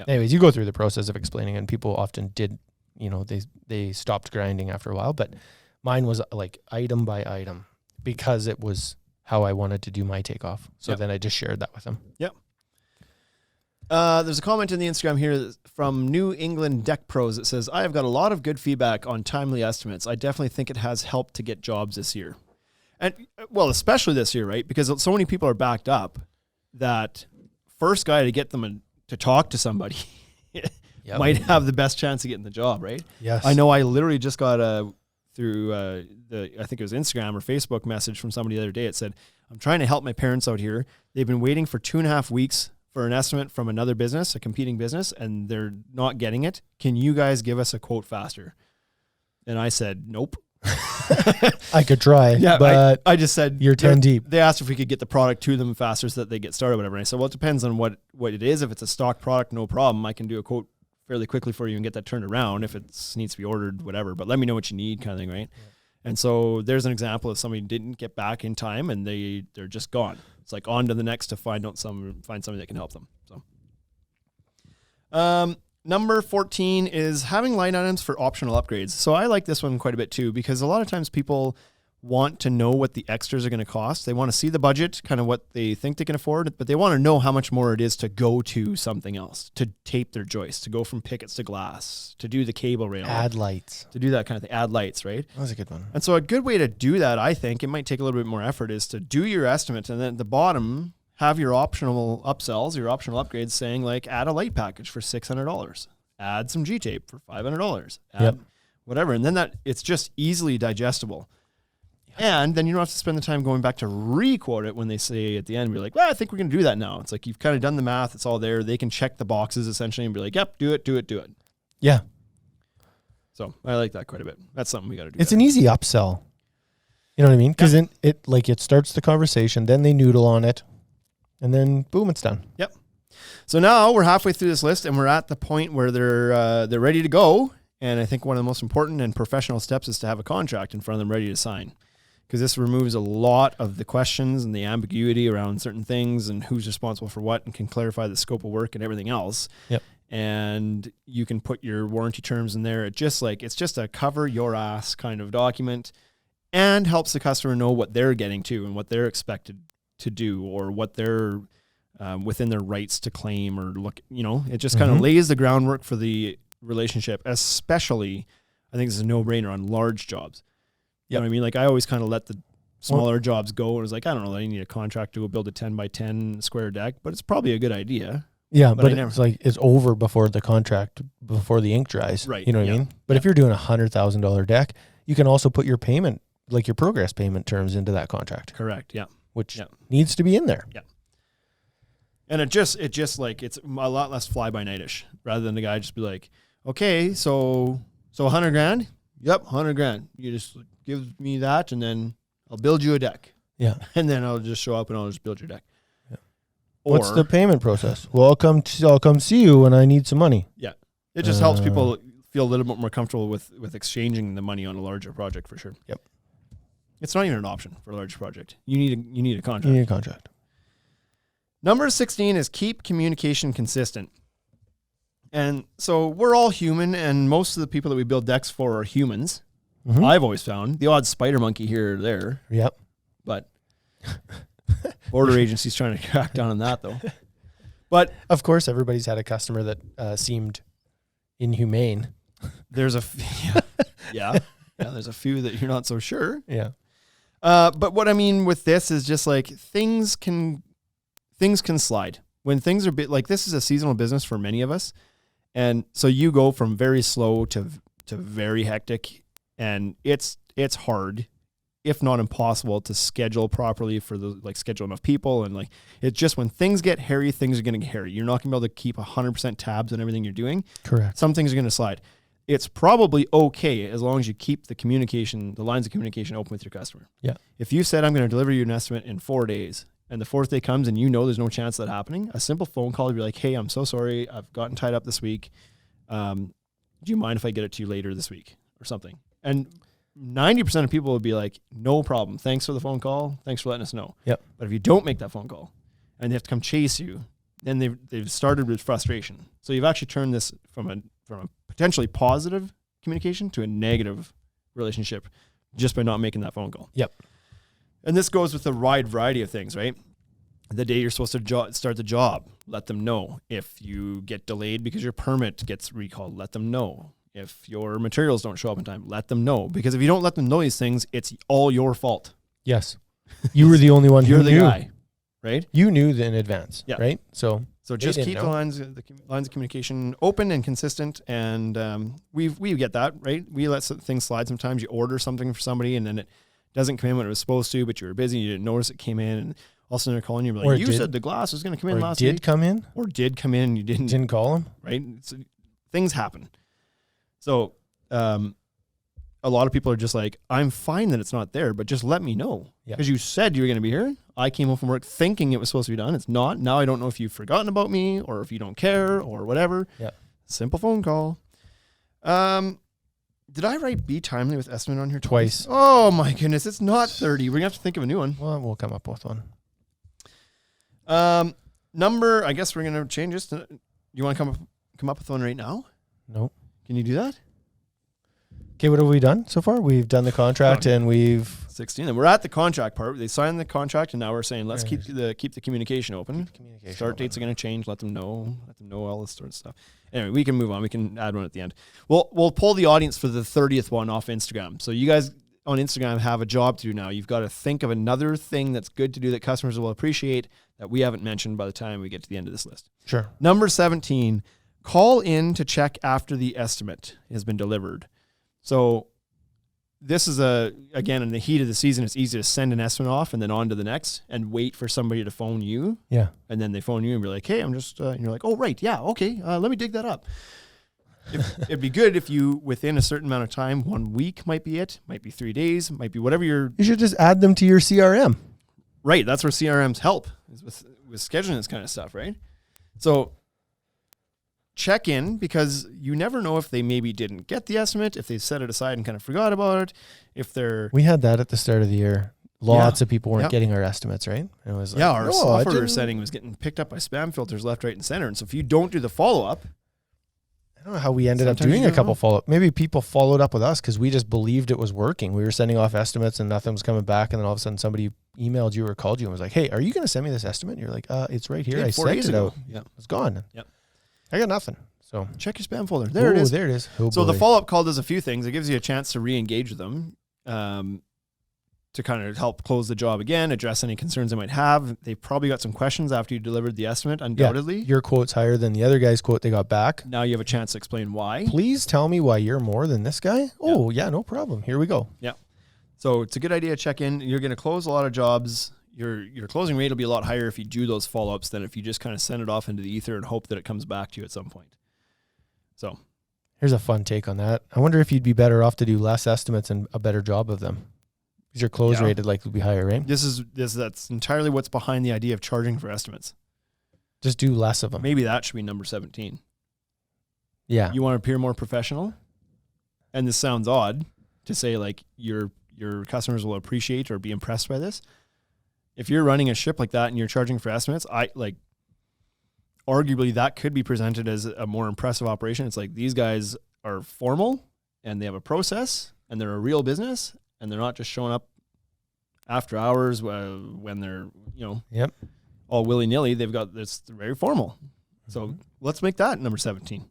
anyways, you go through the process of explaining, and people often did, they stopped grinding after a while, but mine was like item by item because it was how I wanted to do my takeoff. So then I just shared that with them. Yep. There's a comment in the Instagram here from New England Deck Pros that says, I have got a lot of good feedback on timely estimates. I definitely think it has helped to get jobs this year. And, well, especially this year, right? Because so many people are backed up that first guy to get them to talk to somebody might have the best chance of getting the job, right? Yes. I know I literally just got through I think it was Instagram or Facebook message from somebody the other day. It said, I'm trying to help my parents out here. They've been waiting for 2.5 weeks for an estimate from another business, a competing business, and they're not getting it. Can you guys give us a quote faster? And I said, nope. I could try, but I just said you're 10 deep. They asked if we could get the product to them faster so that they get started, whatever. And I said, well, it depends on what it is. If it's a stock product, no problem. I can do a quote fairly quickly for you and get that turned around. If it needs to be ordered, whatever. But let me know what you need, kind of thing, right? Yeah. And so there's an example of somebody didn't get back in time and they're just gone. It's like on to the next to find somebody that can help them. So, number 14 is having line items for optional upgrades. So I like this one quite a bit too, because a lot of times people want to know what the extras are going to cost. They want to see the budget, kind of what they think they can afford, but they want to know how much more it is to go to something else, to tape their joists, to go from pickets to glass, to do the cable rail. Add lights. To do that kind of thing. Add lights, right? That was a good one. And so a good way to do that, I think, it might take a little bit more effort, is to do your estimate and then at the bottom have your optional upsells, your optional upgrades saying like add a light package for $600. Add some G-tape for $500. Add whatever. And then that it's just easily digestible. And then you don't have to spend the time going back to re-quote it when they say at the end, we're like, well, I think we're going to do that now. It's like you've kind of done the math. It's all there. They can check the boxes essentially and be like, yep, do it. Yeah. So I like that quite a bit. That's something we got to do. It's an easy upsell. You know what I mean? Because then it starts the conversation, then they noodle on it, and then boom, it's done. Yep. So now we're halfway through this list and we're at the point where they're ready to go. And I think one of the most important and professional steps is to have a contract in front of them ready to sign, because this removes a lot of the questions and the ambiguity around certain things and who's responsible for what, and can clarify the scope of work and everything else. Yep. And you can put your warranty terms in there. It's just a cover your ass kind of document, and helps the customer know what they're getting to and what they're expected to do, or what they're within their rights to claim or look, it just kind of lays the groundwork for the relationship, especially I think this is a no-brainer on large jobs. You know what I mean? Like, I always kind of let the smaller jobs go. It was like, I don't know, I need a contract to go build a 10 by 10 square deck, but it's probably a good idea. Yeah, but it's like it's over before the contract, before the ink dries. Right. You know what I mean? But if you're doing $100,000 deck, you can also put your payment, like your progress payment terms, into that contract. Correct. Yeah. Which needs to be in there. Yeah. And it just like, it's a lot less fly by nightish, rather than the guy just be like, okay, so $100,000. Yep. $100,000. You just give me that, and then I'll build you a deck. Yeah. And then I'll just show up and I'll just build your deck. Yeah. What's the payment process? Well, I'll come see you when I need some money. Yeah. It just helps people feel a little bit more comfortable with exchanging the money on a larger project, for sure. Yep. It's not even an option for a large project. You need a contract. You need a contract. Number 16 is keep communication consistent. And so we're all human, and most of the people that we build decks for are humans. Mm-hmm. I've always found the odd spider monkey here or there. Yep. But border agency's trying to crack down on that, though. But of course, everybody's had a customer that seemed inhumane. There's a there's a few that you're not so sure. Yeah. But what I mean with this is just like things can slide. When things are like, this is a seasonal business for many of us. And so you go from very slow to very hectic, and it's hard, if not impossible, to schedule properly for schedule enough people. And it's just, when things get hairy, things are going to get hairy. You're not going to be able to keep 100% tabs on everything you're doing. Correct. Some things are going to slide. It's probably okay as long as you keep the lines of communication open with your customer. Yeah. If you said, I'm going to deliver you an estimate in 4 days, and the fourth day comes and there's no chance of that happening, a simple phone call would be like, hey, I'm so sorry, I've gotten tied up this week. Do you mind if I get it to you later this week or something? And 90% of people would be like, no problem. Thanks for the phone call. Thanks for letting us know. Yep. But if you don't make that phone call and they have to come chase you, then they've started with frustration. So you've actually turned this from a potentially positive communication to a negative relationship just by not making that phone call. Yep. And this goes with a wide variety of things, right? The day you're supposed to start the job, let them know. If you get delayed because your permit gets recalled, let them know. If your materials don't show up in time, let them know. Because if you don't let them know these things, it's all your fault. Yes. You were the only one who knew. You're the guy, right? You knew in advance, right? So just keep the lines of communication open and consistent. And we get that, right? We let things slide sometimes. You order something for somebody and then it doesn't come in when it was supposed to, but you were busy, you didn't notice it came in, and all of a sudden they're calling you, like, you said the glass was going to come in last week. Or did come in, you didn't call them, right? So things happen. So a lot of people are just like, I'm fine that it's not there, but just let me know. Because you said you were going to be here. I came home from work thinking it was supposed to be done. It's not. Now I don't know if you've forgotten about me or if you don't care or whatever. Yeah. Simple phone call. Did I write be timely with estimate on here twice? Oh my goodness, it's not 30. We're gonna have to think of a new one. Well, we'll come up with one. Number, I guess we're gonna change this. You want to come up with one right now? Nope. Can you do that? Okay, what have we done so far? We've done the contract and we've 16. And we're at the contract part. They signed the contract, and now we're saying let's keep the communication open. Start dates are going to change. Let them know all this sort of stuff. Anyway, we can move on. We can add one at the end. We'll pull the audience for the 30th one off Instagram. So you guys on Instagram have a job to do now. You've got to think of another thing that's good to do that customers will appreciate that we haven't mentioned by the time we get to the end of this list. Sure. Number 17, call in to check after the estimate has been delivered. So this is again, in the heat of the season, it's easy to send an estimate off and then on to the next and wait for somebody to phone you. Yeah. And then they phone you and be like, hey, I'm just, and you're like, oh, right. Yeah. Okay. Let me dig that up. It'd be good if you, within a certain amount of time, 1 week might be it, might be 3 days, might be whatever you should just add them to your CRM. Right. That's where CRMs help, is with scheduling this kind of stuff. Right. So check in, because you never know if they maybe didn't get the estimate, if they set it aside and kind of forgot about it, if they're... We had that at the start of the year. Lots of people weren't getting our estimates, right? And it was like, our software setting was getting picked up by spam filters left, right, and center. And so if you don't do the follow-up... I don't know how we ended up doing a couple follow-up. Maybe people followed up with us because we just believed it was working. We were sending off estimates and nothing was coming back. And then all of a sudden somebody emailed you or called you and was like, hey, are you going to send me this estimate? And you're like, it's right here. I sent it out. Yeah. It's gone. Yep. I got nothing. So check your spam folder. There it is. There it is. Oh, so boy. the follow-up call does a few things. It gives you a chance to re-engage with them, to kind of help close the job again, address any concerns they might have. They've probably got some questions after you delivered the estimate, undoubtedly. Yeah, your quote's higher than the other guy's quote they got back. Now you have a chance to explain why. Please tell me why you're more than this guy. Oh, yeah, no problem. Here we go. Yeah. So it's a good idea to check in. You're going to close a lot of jobs. Your closing rate will be a lot higher if you do those follow-ups than if you just kind of send it off into the ether and hope that it comes back to you at some point. So here's a fun take on that. I wonder if you'd be better off to do less estimates and a better job of them. Because your close rate would likely be higher, right? That's entirely what's behind the idea of charging for estimates. Just do less of them. Maybe that should be number 17. Yeah. You want to appear more professional? And this sounds odd to say, like, your customers will appreciate or be impressed by this. If you're running a ship like that and you're charging for estimates, arguably that could be presented as a more impressive operation. It's like, these guys are formal and they have a process and they're a real business. And they're not just showing up after hours when they're, all willy-nilly. They've got this very formal. So let's make that number 17.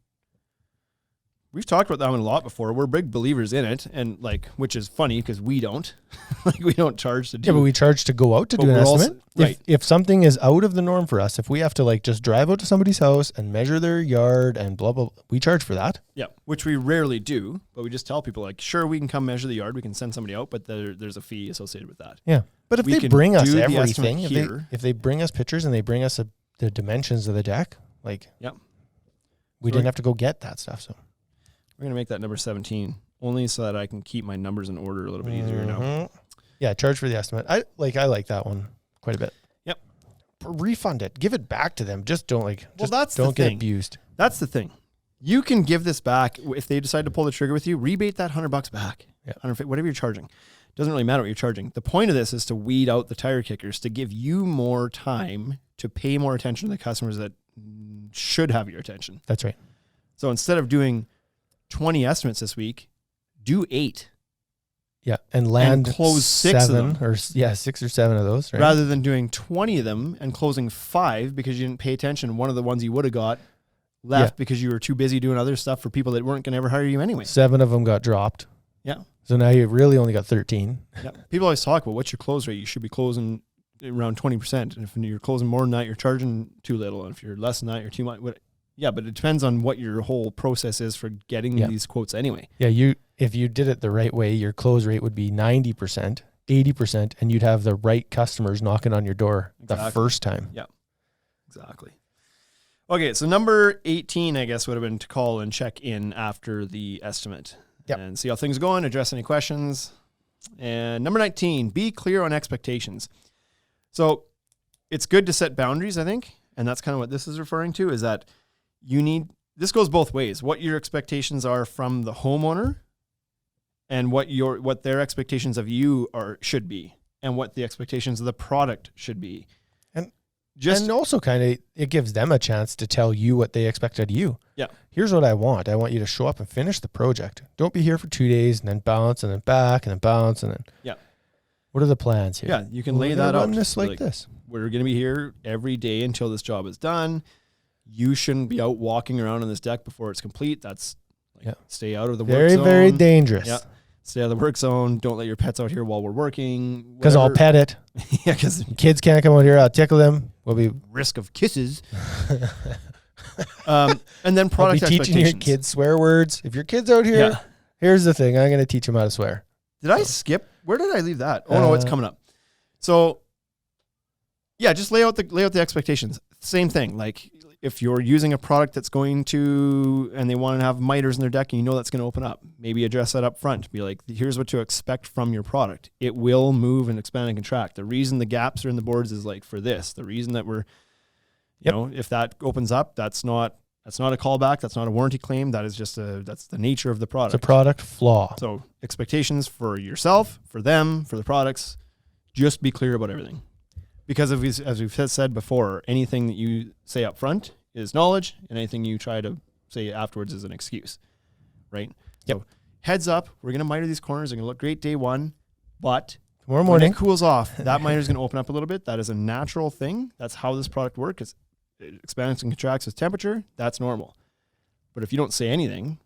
We've talked about that one a lot before. We're big believers in it, and which is funny because we don't. We don't charge to do. Yeah, but we charge to go out to do an estimate. Right. If something is out of the norm for us, if we have to just drive out to somebody's house and measure their yard and blah, blah, blah, we charge for that. Yeah, which we rarely do, but we just tell people sure, we can come measure the yard. We can send somebody out, but there's a fee associated with that. Yeah. But if they bring us everything, if they bring us pictures and they bring us the dimensions of the deck, we didn't have to go get that stuff. So we're going to make that number 17 only so that I can keep my numbers in order a little bit easier now. Yeah, charge for the estimate. I like that one quite a bit. Yep. Refund it. Give it back to them. Just don't don't get abused. That's the thing. You can give this back if they decide to pull the trigger with you. Rebate that $100 back. Yeah. Whatever you're charging. Doesn't really matter what you're charging. The point of this is to weed out the tire kickers, to give you more time to pay more attention to the customers that should have your attention. That's right. So instead of doing 20 estimates this week, do 8. Yeah, and land and close 6 of them. 6 or 7 of those, right? Rather than doing 20 of them and closing 5 because you didn't pay attention. One of the ones you would have got left because you were too busy doing other stuff for people that weren't going to ever hire you anyway. 7 of them got dropped. Yeah. So now you really only got 13. Yeah. People always talk about what's your close rate. You should be closing around 20%. And if you're closing more than that, you're charging too little. And if you're less than that, you're too much. Yeah, but it depends on what your whole process is for getting these quotes anyway. Yeah, if you did it the right way, your close rate would be 90%, 80%, and you'd have the right customers knocking on your door the first time. Yeah, exactly. Okay, so number 18, I guess, would have been to call and check in after the estimate and see how things are going, address any questions. And number 19, be clear on expectations. So it's good to set boundaries, I think, and that's kind of what this is referring to, is that this goes both ways. What your expectations are from the homeowner and what their expectations of you should be and what the expectations of the product should be. And also kind of it gives them a chance to tell you what they expect out of you. Yeah. Here's what I want. I want you to show up and finish the project. Don't be here for 2 days and then bounce and then back and then bounce and then. Yeah. What are the plans here? Yeah, you can lay that out. This like this. We're going to be here every day until this job is done. You shouldn't be out walking around on this deck before it's complete. That's stay out of the work zone. Very, very dangerous. Yeah. Stay out of the work zone. Don't let your pets out here while we're working. Because I'll pet it. Yeah, because kids can't come out here. I'll tickle them. We'll be risk of kisses. And then product I'll be teaching your kids swear words. If your kid's out here, here's the thing. I'm going to teach them how to swear. Did I skip? Where did I leave that? Oh no, it's coming up. So just lay out the expectations. Same thing. Like if you're using a product that's going to, and they want to have miters in their deck and you know that's going to open up, maybe address that up front. Be like, here's what to expect from your product. It will move and expand and contract. The reason the gaps are in the boards is for this. The reason that we're, if that opens up, that's not That's not a callback. That's not a warranty claim. That is just that's the nature of the product. It's a product flaw. So expectations for yourself, for them, for the products, just be clear about everything. Because as we've said before, anything that you say up front is knowledge, and anything you try to say afterwards is an excuse, right? Yep. So heads up, we're going to miter these corners. They're going to look great day one, but Tomorrow when morning, it cools off, that miter is going to open up a little bit. That is a natural thing. That's how this product works. It expands and contracts with temperature. That's normal. But if you don't say anything,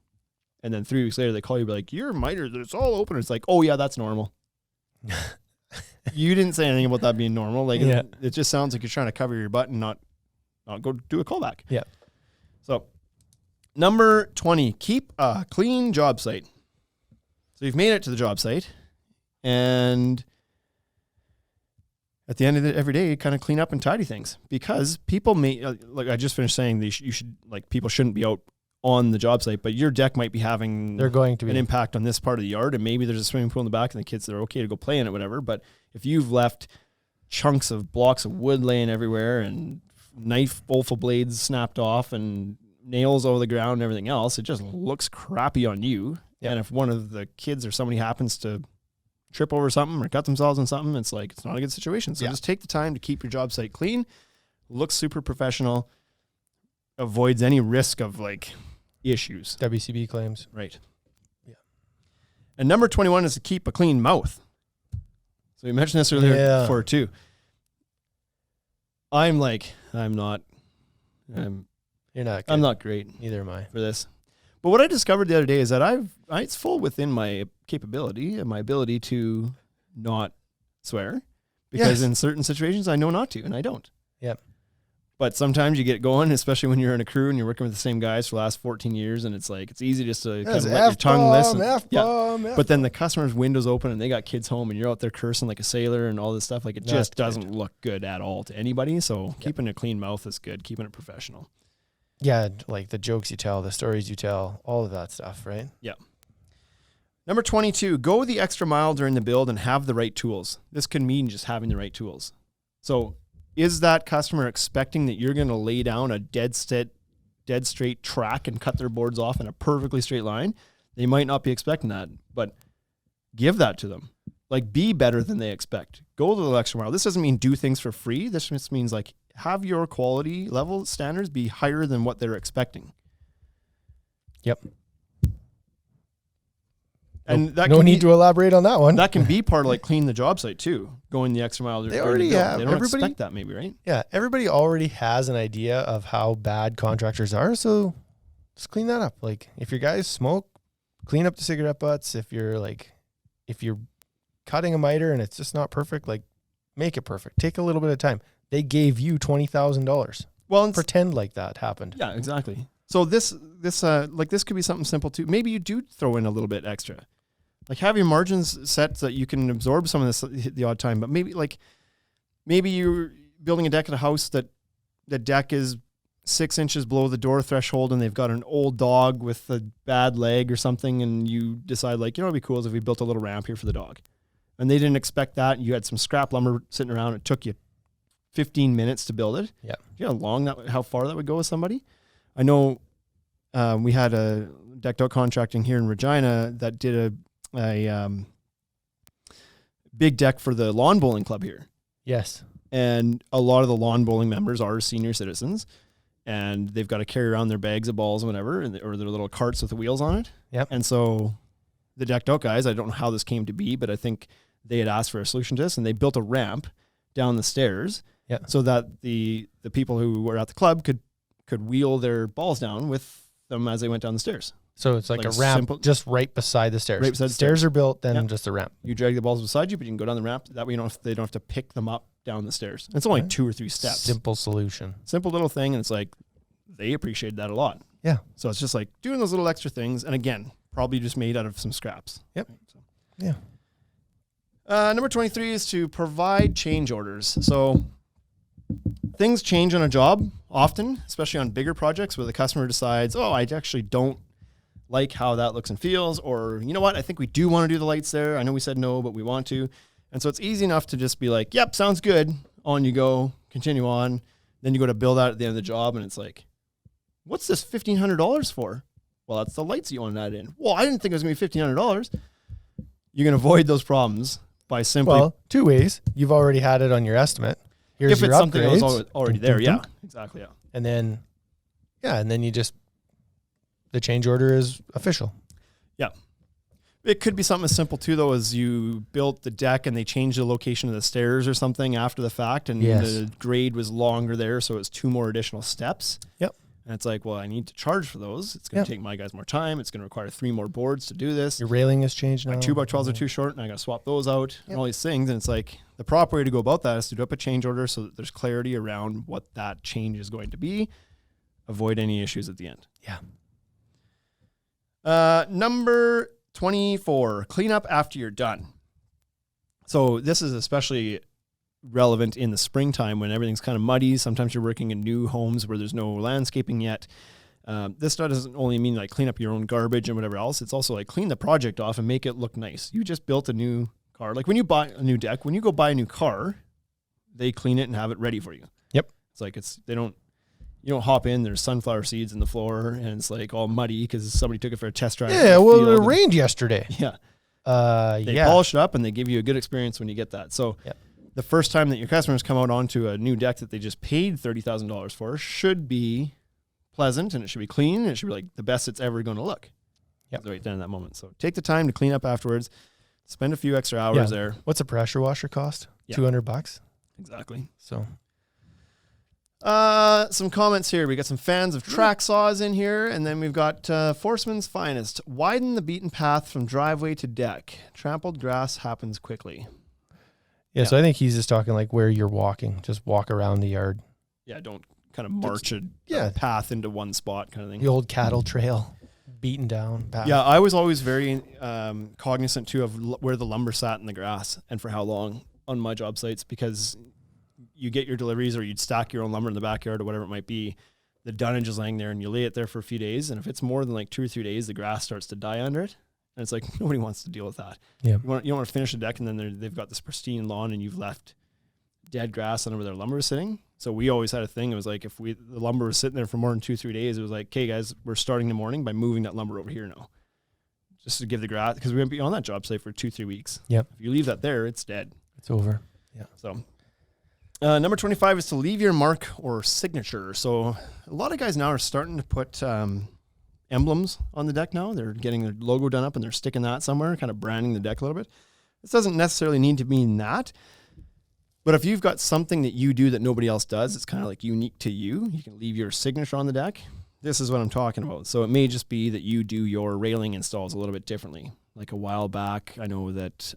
and then 3 weeks later they call you, be like, your miter, it's all open. It's like, oh yeah, that's normal. You didn't say anything about that being normal. Like it just sounds like you're trying to cover your butt and not go do a callback. Yeah. So number 20, keep a clean job site. So you've made it to the job site, and at the end of every day, you kind of clean up and tidy things, because people may, like I just finished saying, people shouldn't be out on the job site, but your deck might be having an impact on this part of the yard, and maybe there's a swimming pool in the back and the kids are okay to go play in it, whatever. But if you've left chunks of blocks of wood laying everywhere and bowl blades snapped off and nails over the ground and everything else, it just looks crappy on you. Yep. And if one of the kids or somebody happens to trip over something or cut themselves on something, it's not a good situation. So just take the time to keep your job site clean, looks super professional, avoids any risk of issues. WCB claims. Right. Yeah. And number 21 is to keep a clean mouth. So we mentioned this earlier before too. I'm not great. Neither am I for this. But what I discovered the other day is that it's full within my capability and my ability to not swear, because in certain situations I know not to, and I don't. Yep. But sometimes you get going, especially when you're in a crew and you're working with the same guys for the last 14 years, and it's easy just to kind of let your tongue listen. But then the customer's window's open and they got kids home and you're out there cursing like a sailor and all this stuff. It just doesn't look good at all to anybody. So keeping a clean mouth is good, keeping it professional. Yeah, like the jokes you tell, the stories you tell, all of that stuff, right? Yeah. Number 22, go the extra mile during the build and have the right tools. This can mean just having the right tools. So is that customer expecting that you're going to lay down a dead straight track and cut their boards off in a perfectly straight line? They might not be expecting that, but give that to them. Be better than they expect. Go the extra mile. This doesn't mean do things for free. This just means have your quality level standards be higher than what they're expecting. Yep. And that no need to elaborate on that one. That can be part of clean the job site too, going the extra mile. They already have. They don't expect that maybe, right? Yeah, everybody already has an idea of how bad contractors are, so just clean that up. If your guys smoke, clean up the cigarette butts. If you're cutting a miter and it's just not perfect, make it perfect. Take a little bit of time. They gave you $20,000. Well, pretend like that happened. Yeah, exactly. So this could be something simple too. Maybe you do throw in a little bit extra. Have your margins set so that you can absorb some of this the odd time. But maybe you're building a deck at a house that the deck is 6 inches below the door threshold and they've got an old dog with a bad leg or something, and you decide it'd be cool if we built a little ramp here for the dog. And they didn't expect that. You had some scrap lumber sitting around. It took you 15 minutes to build it. Yeah. You know how far that would go with somebody? I know we had a Decked Out Contracting here in Regina that did a big deck for the lawn bowling club here. Yes. And a lot of the lawn bowling members are senior citizens, and they've got to carry around their bags of balls and whatever, or their little carts with the wheels on it. Yep. And so the Decked Out guys, I don't know how this came to be, but I think they had asked for a solution to this, and they built a ramp down the stairs so that the people who were at the club could wheel their balls down with them as they went down the stairs. So it's like a ramp just right beside the stairs. Right beside the stairs are built, then just a ramp. You drag the balls beside you, but you can go down the ramp. That way they don't have to pick them up down the stairs. It's only 2 or 3 steps. Simple solution. Simple little thing, and it's they appreciated that a lot. Yeah. So it's just doing those little extra things, and again, probably just made out of some scraps. Yep. Right, so. Yeah. Number 23 is to provide change orders. So things change on a job often, especially on bigger projects where the customer decides, I actually don't like how that looks and feels, or you know what, I think we do want to do the lights there. I know we said no, but we want to. And so it's easy enough to just be yep, sounds good. On you go, continue on. Then you go to build out at the end of the job and it's what's this $1,500 for? Well, that's the lights you want to add in. Well, I didn't think it was going to be $1,500. You can avoid those problems by simply... Well, two ways. You've already had it on your estimate. Here's if your it's something that was upgrades. already there, yeah. Exactly, yeah. And then, you just... The change order is official. Yeah. It could be something as simple, too, though, as you built the deck and they changed the location of the stairs or something after the fact, and the grade was longer there, so it's 2 more additional steps. Yep. And it's like, well, I need to charge for those. It's going to take my guys more time. It's going to require 3 more boards to do this. Your railing has changed now. My 2x12s are too short, and I got to swap those out and all these things. And it's like the proper way to go about that is to do up a change order so that there's clarity around what that change is going to be. Avoid any issues at the end. Yeah. Number 24, clean up after you're done. So this is especially relevant in the springtime when everything's kind of muddy. Sometimes you're working in new homes where there's no landscaping yet. This doesn't only mean like clean up your own garbage and whatever else. It's also like clean the project off and make it look nice. You just built a new car. Like when you buy a new deck, when you go buy a new car, they clean it and have it ready for you. Yep. It's like you don't hop in, there's sunflower seeds in the floor and it's like all muddy because somebody took it for a test drive. Yeah, well, it rained yesterday. Yeah. They polish it up and they give you a good experience when you get that. So the first time that your customers come out onto a new deck that they just paid $30,000 for should be pleasant and it should be clean and it should be like the best it's ever going to look. Yep. Right then in that moment. So take the time to clean up afterwards. Spend a few extra hours there. What's a pressure washer cost? Yeah. $200. Exactly. So, some comments here. We got some fans of track saws in here, and then we've got Forceman's Finest. Widen the beaten path from driveway to deck. Trampled grass happens quickly. Yeah, so I think he's just talking like where you're walking. Just walk around the yard. Yeah, don't kind of march a path into one spot kind of thing. The old cattle trail, beaten down path. Yeah, I was always very cognizant, too, of where the lumber sat in the grass and for how long on my job sites, because you get your deliveries or you'd stack your own lumber in the backyard or whatever it might be. The dunnage is laying there and you lay it there for a few days. And if it's more than like 2 or 3 days, the grass starts to die under it. And it's like, nobody wants to deal with that. Yeah. You don't want to finish the deck and then they've got this pristine lawn and you've left dead grass under where their lumber is sitting. So we always had a thing. It was like, if the lumber was sitting there for more than 2 or 3 days, it was like, okay, guys, we're starting the morning by moving that lumber over here now. Just to give the grass, because we won't be on that job site for 2-3 weeks. Yep. If you leave that there, it's dead. It's over. Yeah. So number 25 is to leave your mark or signature. So a lot of guys now are starting to put emblems on the deck now. They're getting their logo done up and they're sticking that somewhere, kind of branding the deck a little bit. This doesn't necessarily need to mean that. But if you've got something that you do that nobody else does, it's kind of like unique to you. You can leave your signature on the deck. This is what I'm talking about. So it may just be that you do your railing installs a little bit differently. Like a while back, I know that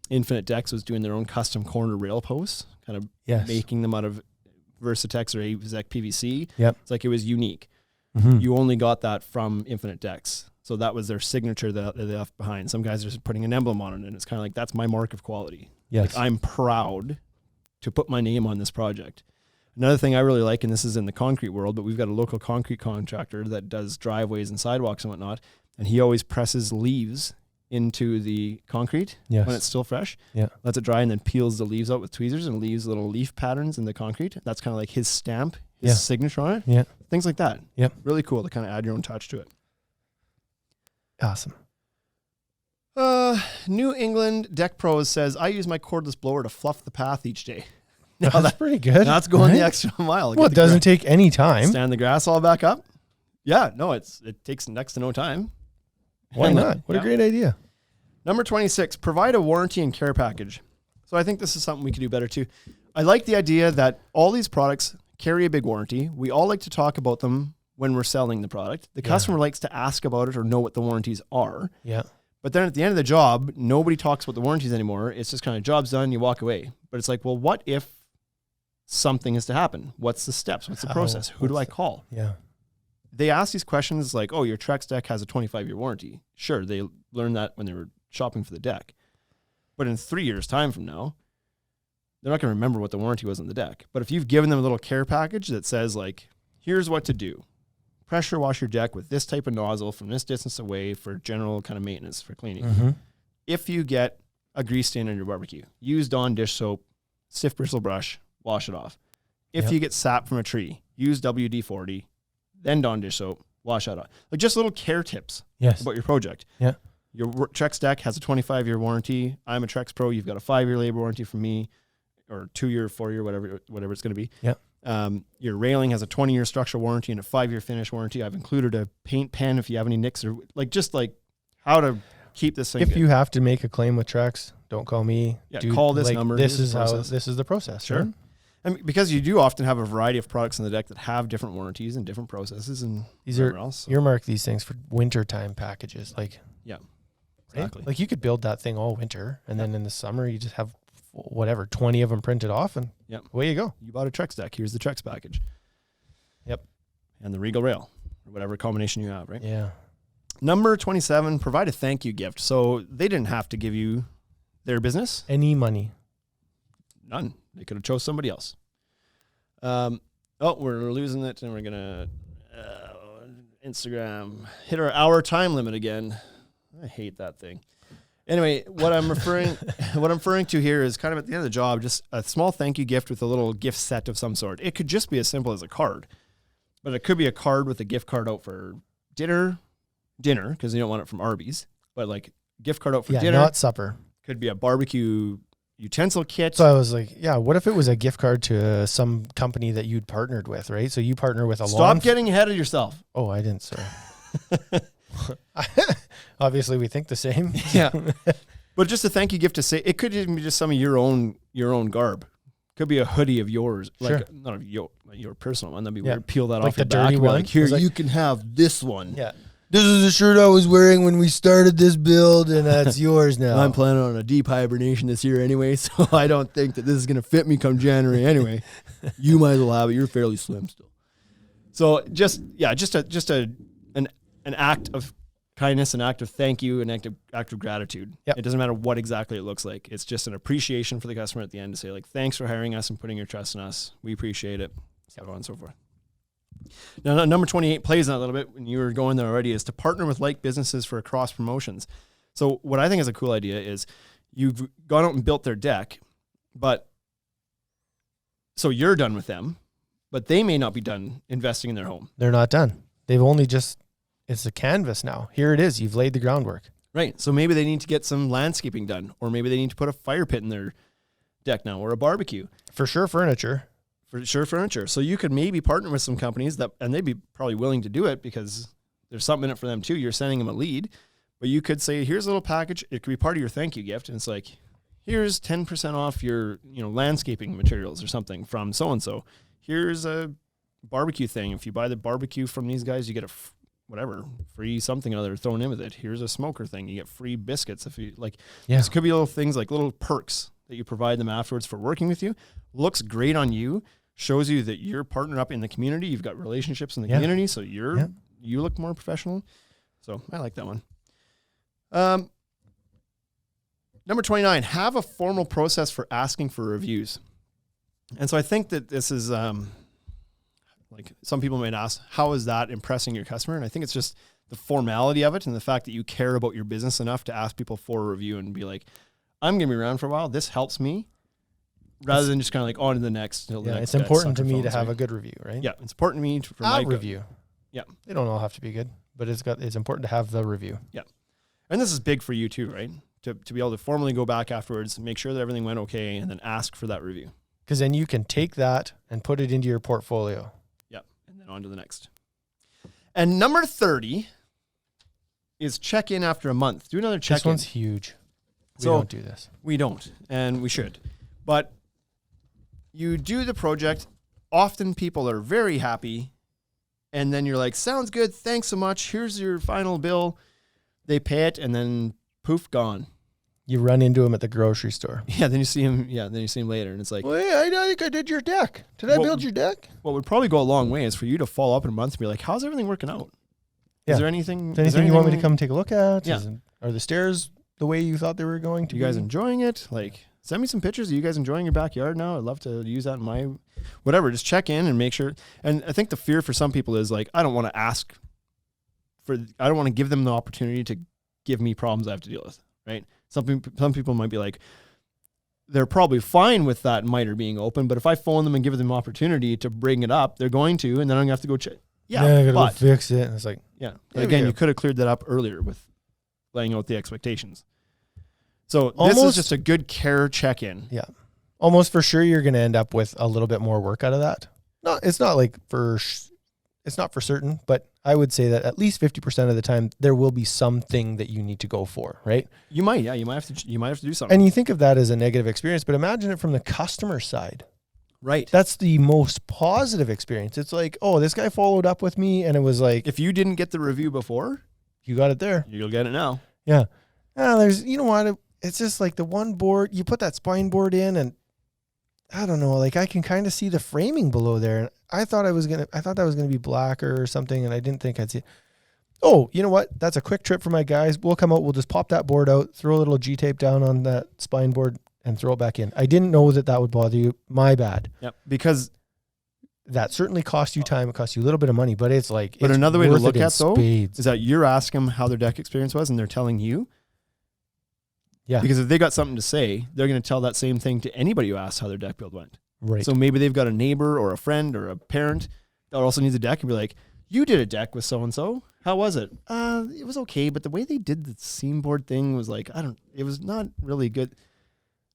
Infinite Decks was doing their own custom corner rail posts, kind of making them out of Versatex or AZEC PVC. Yep. It's like it was unique. Mm-hmm. You only got that from Infinite Decks. So that was their signature that they left behind. Some guys are just putting an emblem on it, and it's kind of like, that's my mark of quality. Yes. Like, I'm proud to put my name on this project. Another thing I really like, and this is in the concrete world, but we've got a local concrete contractor that does driveways and sidewalks and whatnot, and he always presses leaves into the concrete when it's still fresh. Yeah. Lets it dry and then peels the leaves out with tweezers and leaves little leaf patterns in the concrete. That's kind of like his stamp, his signature on it. Yeah. Things like that. Yep. Really cool to kind of add your own touch to it. Awesome. New England Deck Pros says, I use my cordless blower to fluff the path each day. Now that's pretty good. That's going the extra mile. Well, it doesn't take any time. Stand the grass all back up. Yeah, no, it takes next to no time. Why not? What a great idea. Number 26, provide a warranty and care package. So I think this is something we could do better too. I like the idea that all these products carry a big warranty. We all like to talk about them when we're selling the product. The customer likes to ask about it or know what the warranties are. Yeah. But then at the end of the job, nobody talks about the warranties anymore. It's just kind of job's done, you walk away. But it's like, well, what if something is to happen? What's the steps? What's the process? Who do I call? Yeah. They ask these questions like, oh, your Trex deck has a 25-year warranty. Sure, they learned that when they were shopping for the deck. But in 3 years' time from now, they're not going to remember what the warranty was on the deck. But if you've given them a little care package that says, like, here's what to do. Pressure wash your deck with this type of nozzle from this distance away for general kind of maintenance for cleaning. Mm-hmm. If you get a grease stain on your barbecue, use Dawn dish soap, stiff bristle brush, wash it off. If you get sap from a tree, use WD-40, then Dawn dish soap, wash that off. Like just little care tips Yes. about your project. Yeah. Your Trex deck has a 25-year warranty. I'm a Trex Pro. You've got a 5-year labor warranty from me, or 2-year, 4-year, whatever it's going to be. Yeah. Your railing has a 20-year structural warranty and a 5-year finish warranty. I've included a paint pen if you have any nicks or just how to keep this thing. If good. you have to make a claim with Trex, don't call me. Yeah, call this number. This is the process. Sure. Right? And because you do often have a variety of products in the deck that have different warranties and different processes and These whatever are else. earmark these things for wintertime packages. Yeah. Right? Exactly. Like you could build that thing all winter, and then in the summer you just have 20 of them printed off, and away you go. You bought a Trex deck. Here's the Trex package. Yep. And the Regal rail, or whatever combination you have, right? Yeah. Number 27, provide a thank you gift. So they didn't have to give you their business. Any money. None. They could have chose somebody else. We're losing it, and we're gonna Instagram hit our hour time limit again. I hate that thing. Anyway, what I'm referring to here is kind of at the end of the job, just a small thank you gift with a little gift set of some sort. It could just be as simple as a card, but it could be a card with a gift card out for dinner, because you don't want it from Arby's, but like gift card out for dinner. Not supper. Could be a barbecue utensil kit. So I was like, what if it was a gift card to some company that you'd partnered with, right? So you partner with a Stop getting ahead of yourself. Oh, I didn't, sorry. Obviously, we think the same. Yeah. But just a thank you gift to say, it could even be just some of your own garb. Could be a hoodie of yours, like not of your personal one. That'd be weird. Peel that like off the the dirty back. one. Like, here, Like, you can have this one. Yeah. This is the shirt I was wearing when we started this build, and that's yours now. I'm planning on a deep hibernation this year anyway, so I don't think that this is going to fit me come January anyway. You might as well have it. You're fairly slim still. So just an act of kindness, an act of thank you, an act of gratitude. Yep. It doesn't matter what exactly it looks like. It's just an appreciation for the customer at the end to say, like, thanks for hiring us and putting your trust in us. We appreciate it. So on and so forth. Now, number 28 plays on a little bit when you were going there already, is to partner with like businesses for cross promotions. So what I think is a cool idea is you've gone out and built their deck, so you're done with them, but they may not be done investing in their home. They're not done. They've only it's a canvas now. Here it is. You've laid the groundwork. Right. So maybe they need to get some landscaping done, or maybe they need to put a fire pit in their deck now, or a barbecue. For sure, furniture. So you could maybe partner with some companies and they'd be probably willing to do it because there's something in it for them too. You're sending them a lead, but you could say, here's a little package. It could be part of your thank you gift. And it's like, here's 10% off your, landscaping materials or something from so-and-so. Here's a barbecue thing. If you buy the barbecue from these guys, you get free something or other thrown in with it. Here's a smoker thing. You get free biscuits. If you like, This could be little things like little perks that you provide them afterwards for working with you. Looks great on you. Shows you that you're partnered up in the community. You've got relationships in the community, so you look more professional. So I like that one. Number 29, have a formal process for asking for reviews. And so I think that this is like some people might ask, how is that impressing your customer? And I think it's just the formality of it and the fact that you care about your business enough to ask people for a review and be like, I'm going to be around for a while. This helps me. Rather than just kind of like on to the next. It's important to me to have a good review, right? Yeah, it's important to me for my review. Yeah, they don't all have to be good, but it's important to have the review. Yeah, and this is big for you too, right? To be able to formally go back afterwards, make sure that everything went okay, and then ask for that review. Because then you can take that and put it into your portfolio. Yeah, and then on to the next. And number 30 is check in after a month. Do another check-in. This one's huge. We don't do this. We don't, and we should, but. You do the project, often people are very happy, and then you're like, sounds good, thanks so much, here's your final bill. They pay it, and then poof, gone. You run into them at the grocery store. Yeah, then you see him later, and it's like, well, yeah, I think I did your deck. Did I build your deck? What would probably go a long way is for you to follow up in a month and be like, how's everything working out? Is there anything you want me to come take a look at? Yeah. Are the stairs the way you thought they were going to be? You guys enjoying it? Like... Send me some pictures of you guys enjoying your backyard now. I'd love to use that in my whatever. Just check in and make sure. And I think the fear for some people is like, I don't want to give them the opportunity to give me problems I have to deal with, right? Some people might be like, they're probably fine with that miter being open, but if I phone them and give them opportunity to bring it up, they're going to, and then I'm going to have to go Yeah, I gotta go but fix it. And it's like, yeah, There we again, go. you could have cleared that up earlier with laying out the expectations. So this is Almost- just a good care check-in. yeah, almost for sure you're going to end up with a little bit more work out of that. No, it's not like it's not for certain, but I would say that at least 50% of the time there will be something that you need to go for, right? You might have to do something. And you think of that as a negative experience, but imagine it from the customer side. Right. That's the most positive experience. It's like, oh, this guy followed up with me, and it was like, If you didn't get the review before, you got it there. you'll get it now. Yeah. There's, you know what? It's just like the one board, you put that spine board in, and I don't know, like I can kind of see the framing below there. And I thought that was going to be blacker or something, and I didn't think I'd see it. Oh, you know what? That's a quick trip for my guys. We'll come out, we'll just pop that board out, throw a little G-tape down on that spine board, and throw it back in. I didn't know that would bother you. My bad. Yep. Because That certainly costs you time. It costs you a little bit of money, but it's like, But it's another way to worth look it in at, though, spades. is that you're asking them how their deck experience was, and they're telling you. Yeah. Because if they got something to say, they're going to tell that same thing to anybody who asks how their deck build went. Right. So maybe they've got a neighbor or a friend or a parent that also needs a deck and be like, you did a deck with so-and-so. How was it? It was okay, but the way they did the seam board thing was like, it was not really good.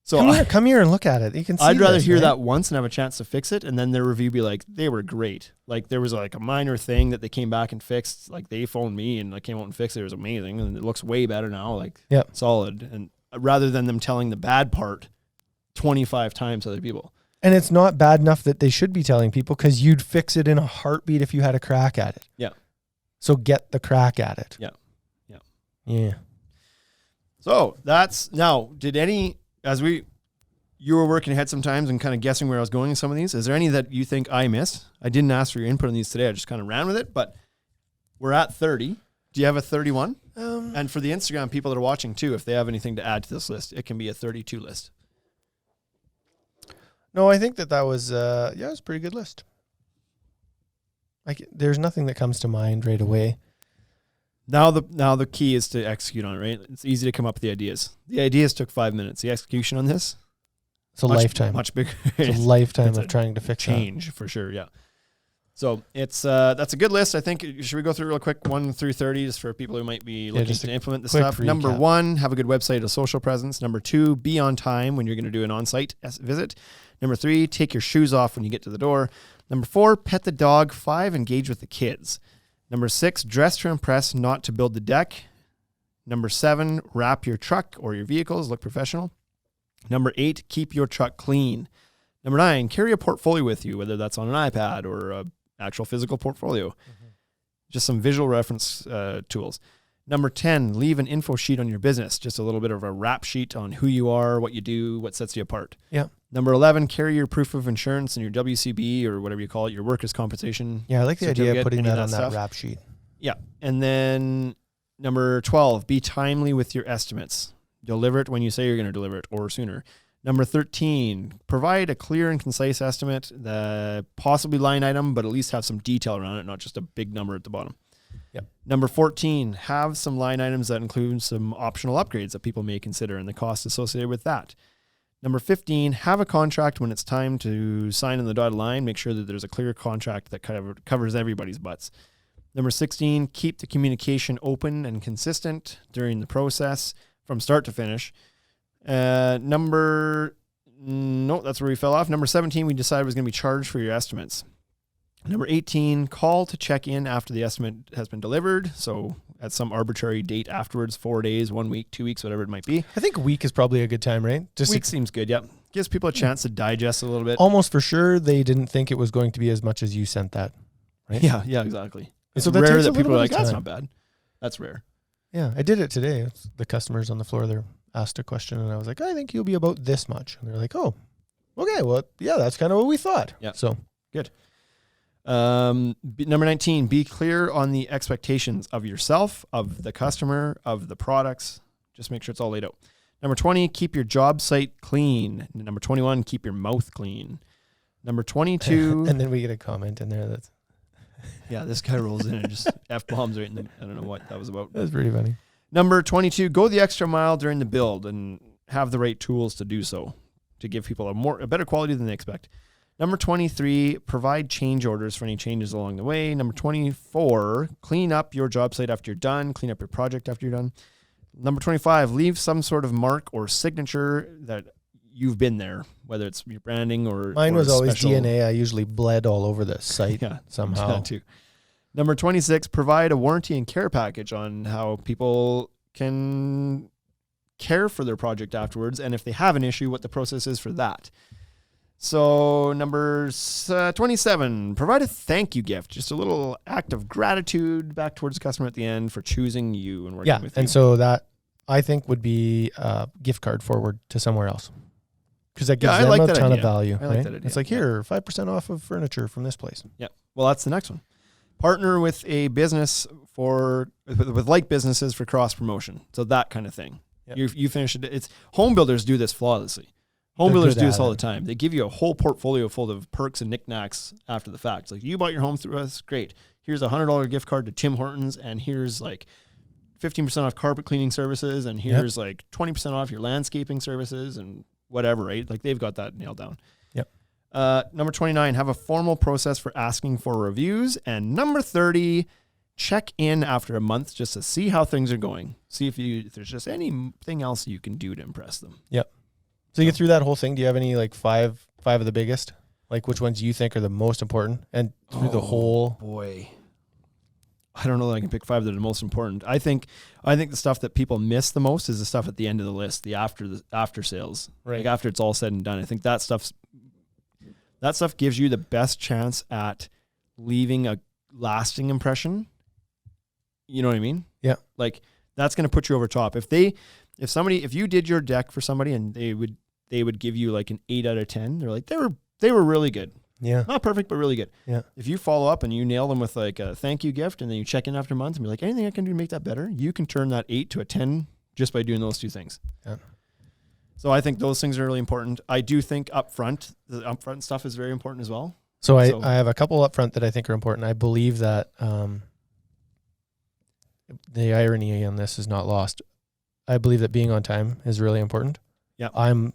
So come here and look at it. You can see I'd rather this, hear right? that once and have a chance to fix it, and then their review be like, they were great. Like there was like a minor thing that they came back and fixed. Like they phoned me and I came out and fixed it. It was amazing, and it looks way better now. Like Yep. solid. And rather than them telling the bad part 25 times to other people. And it's not bad enough that they should be telling people, because you'd fix it in a heartbeat if you had a crack at it. Yeah. So get the crack at it. Yeah. Yeah. Yeah. So that's now. You were working ahead sometimes and kind of guessing where I was going in some of these. Is there any that you think I missed? I didn't ask for your input on these today. I just kind of ran with it, but we're at 30. Do you have a 31? And for the Instagram people that are watching too, if they have anything to add to this list, it can be a 32 list. No, I think that was, it was a pretty good list. There's nothing that comes to mind right away. Now the key is to execute on it, right? It's easy to come up with the ideas. The ideas took 5 minutes. The execution on this, It's a lifetime. much bigger. It's a lifetime It's of a trying to fix change for sure. Yeah. So it's that's a good list. I think. Should we go through real quick 1 through 30 just for people who might be looking just to a implement this quick stuff? Number recap. 1, have a good website, a social presence. Number 2, be on time when you're going to do an on-site visit. Number 3, take your shoes off when you get to the door. Number 4, pet the dog. 5, engage with the kids. Number 6, dress to impress, not to build the deck. Number 7, wrap your truck or your vehicles, look professional. Number 8, keep your truck clean. Number 9, carry a portfolio with you, whether that's on an iPad or a actual physical portfolio. Mm-hmm. Just some visual reference tools. Number 10, leave an info sheet on your business, just a little bit of a wrap sheet on who you are, what you do, what sets you apart. Yeah. Number 11, carry your proof of insurance and your WCB or whatever you call it, your workers' compensation. Yeah, I like the idea of certificate, putting any that of on that stuff. wrap sheet. Yeah. And then number 12, be timely with your estimates. Deliver it when you say you're going to deliver it or sooner. Number 13, provide a clear and concise estimate, possibly line item, but at least have some detail around it, not just a big number at the bottom. Yep. Number 14, have some line items that include some optional upgrades that people may consider and the cost associated with that. Number 15, have a contract when it's time to sign on the dotted line. Make sure that there's a clear contract that kind of covers everybody's butts. Number 16, keep the communication open and consistent during the process from start to finish. That's where we fell off. Number 17, we decided was going to be charged for your estimates. Number 18, call to check in after the estimate has been delivered. So at some arbitrary date afterwards, 4 days, 1 week, 2 weeks, whatever it might be. I think a week is probably a good time, right? Week seems good, yeah. Gives people a chance to digest a little bit. Almost for sure they didn't think it was going to be as much as you sent that, right? Yeah, exactly. It's So that rare takes a that people little are bit like, of that's time. not bad. That's rare. Yeah, I did it today. The customers on the floor, they asked a question, and I was like, I think you'll be about this much. And they're like, oh, okay, well, yeah, that's kind of what we thought. Yeah. So good. Number 19, be clear on the expectations of yourself, of the customer, of the products. Just make sure it's all laid out. Number 20, keep your job site clean. Number 21, keep your mouth clean. Number 22. and then we get a comment in there that's Yeah, this guy rolls in and just F-bombs right in the, I don't know what that was about. that's pretty funny. Number 22, go the extra mile during the build and have the right tools to do so, to give people a better quality than they expect. Number 23, provide change orders for any changes along the way. Number 24, clean up your job site after you're done. Clean up your project after you're done. Number 25, leave some sort of mark or signature that you've been there, whether it's your branding or Mine was always special DNA. I usually bled all over the site somehow. that too. Number 26, provide a warranty and care package on how people can care for their project afterwards, and if they have an issue, what the process is for that. So number 27, provide a thank you gift, just a little act of gratitude back towards the customer at the end for choosing you and working with you. And so that I think would be a gift card forward to somewhere else, because that gives them a ton of value. I like that idea. It's like, here, 5% off of furniture from this place. Yeah. Well, that's the next one. Partner with a business with like businesses for cross promotion. So that kind of thing. Yep. You finish it. It's home builders do this flawlessly. Home builders do this all the time. They give you a whole portfolio full of perks and knickknacks after the fact. It's like, you bought your home through us, great. Here's a $100 gift card to Tim Hortons, and here's like 15% off carpet cleaning services, and here's like 20% off your landscaping services and whatever, right? Like, they've got that nailed down. Yep. Number 29, have a formal process for asking for reviews. And number 30, check in after a month just to see how things are going. See if there's just anything else you can do to impress them. Yep. So you get through that whole thing. Do you have any like five of the biggest? Like, which ones you think are the most important? And through the whole... Boy. I don't know that I can pick 5 that are the most important. I think the stuff that people miss the most is the stuff at the end of the list, the after sales. Right. Like, after it's all said and done. I think that stuff gives you the best chance at leaving a lasting impression. You know what I mean? Yeah. Like, that's going to put you over top. If you did your deck for somebody and they would give you like an 8 out of 10, they're like, they were really good. Yeah. Not perfect, but really good. Yeah. If you follow up and you nail them with like a thank you gift, and then you check in after a month and be like, anything I can do to make that better, you can turn that 8 to a 10 just by doing those 2 things. Yeah. So I think those things are really important. I do think the upfront stuff is very important as well. So I have a couple upfront that I think are important. I believe that the irony on this is not lost. I believe that being on time is really important. Yeah. I'm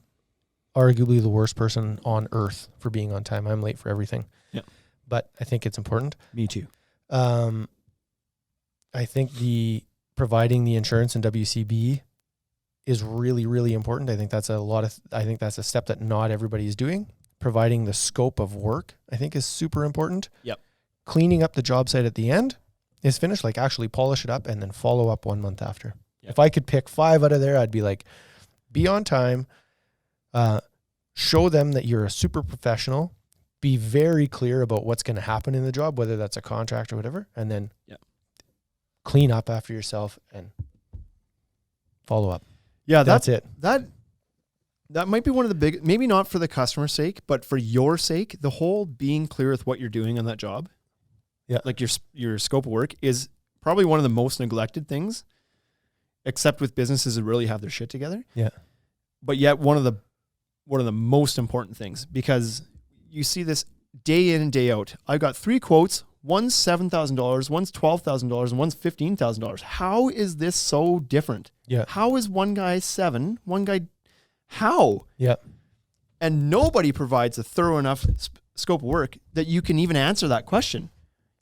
arguably the worst person on earth for being on time. I'm late for everything. Yeah. But I think it's important. Me too. I think providing the insurance and WCB is really, really important. I think that's a step that not everybody is doing. Providing the scope of work, I think, is super important. Yep. Cleaning up the job site at the end is finished, like actually polish it up and then follow up 1 month after. Yep. If I could pick 5 out of there, I'd be like, be on time, show them that you're a super professional, be very clear about what's going to happen in the job, whether that's a contract or whatever, and then clean up after yourself and follow up. Yeah, that's it. That might be one of the big, maybe not for the customer's sake, but for your sake, the whole being clear with what you're doing on that job. Yeah. Like your scope of work is probably one of the most neglected things, except with businesses that really have their shit together. Yeah. But yet one of the most important things, because you see this day in and day out. I've got 3 quotes. One's $7,000, one's $12,000, and one's $15,000. How is this so different? Yeah. How is one guy 7, one guy how? Yeah. And nobody provides a thorough enough scope of work that you can even answer that question.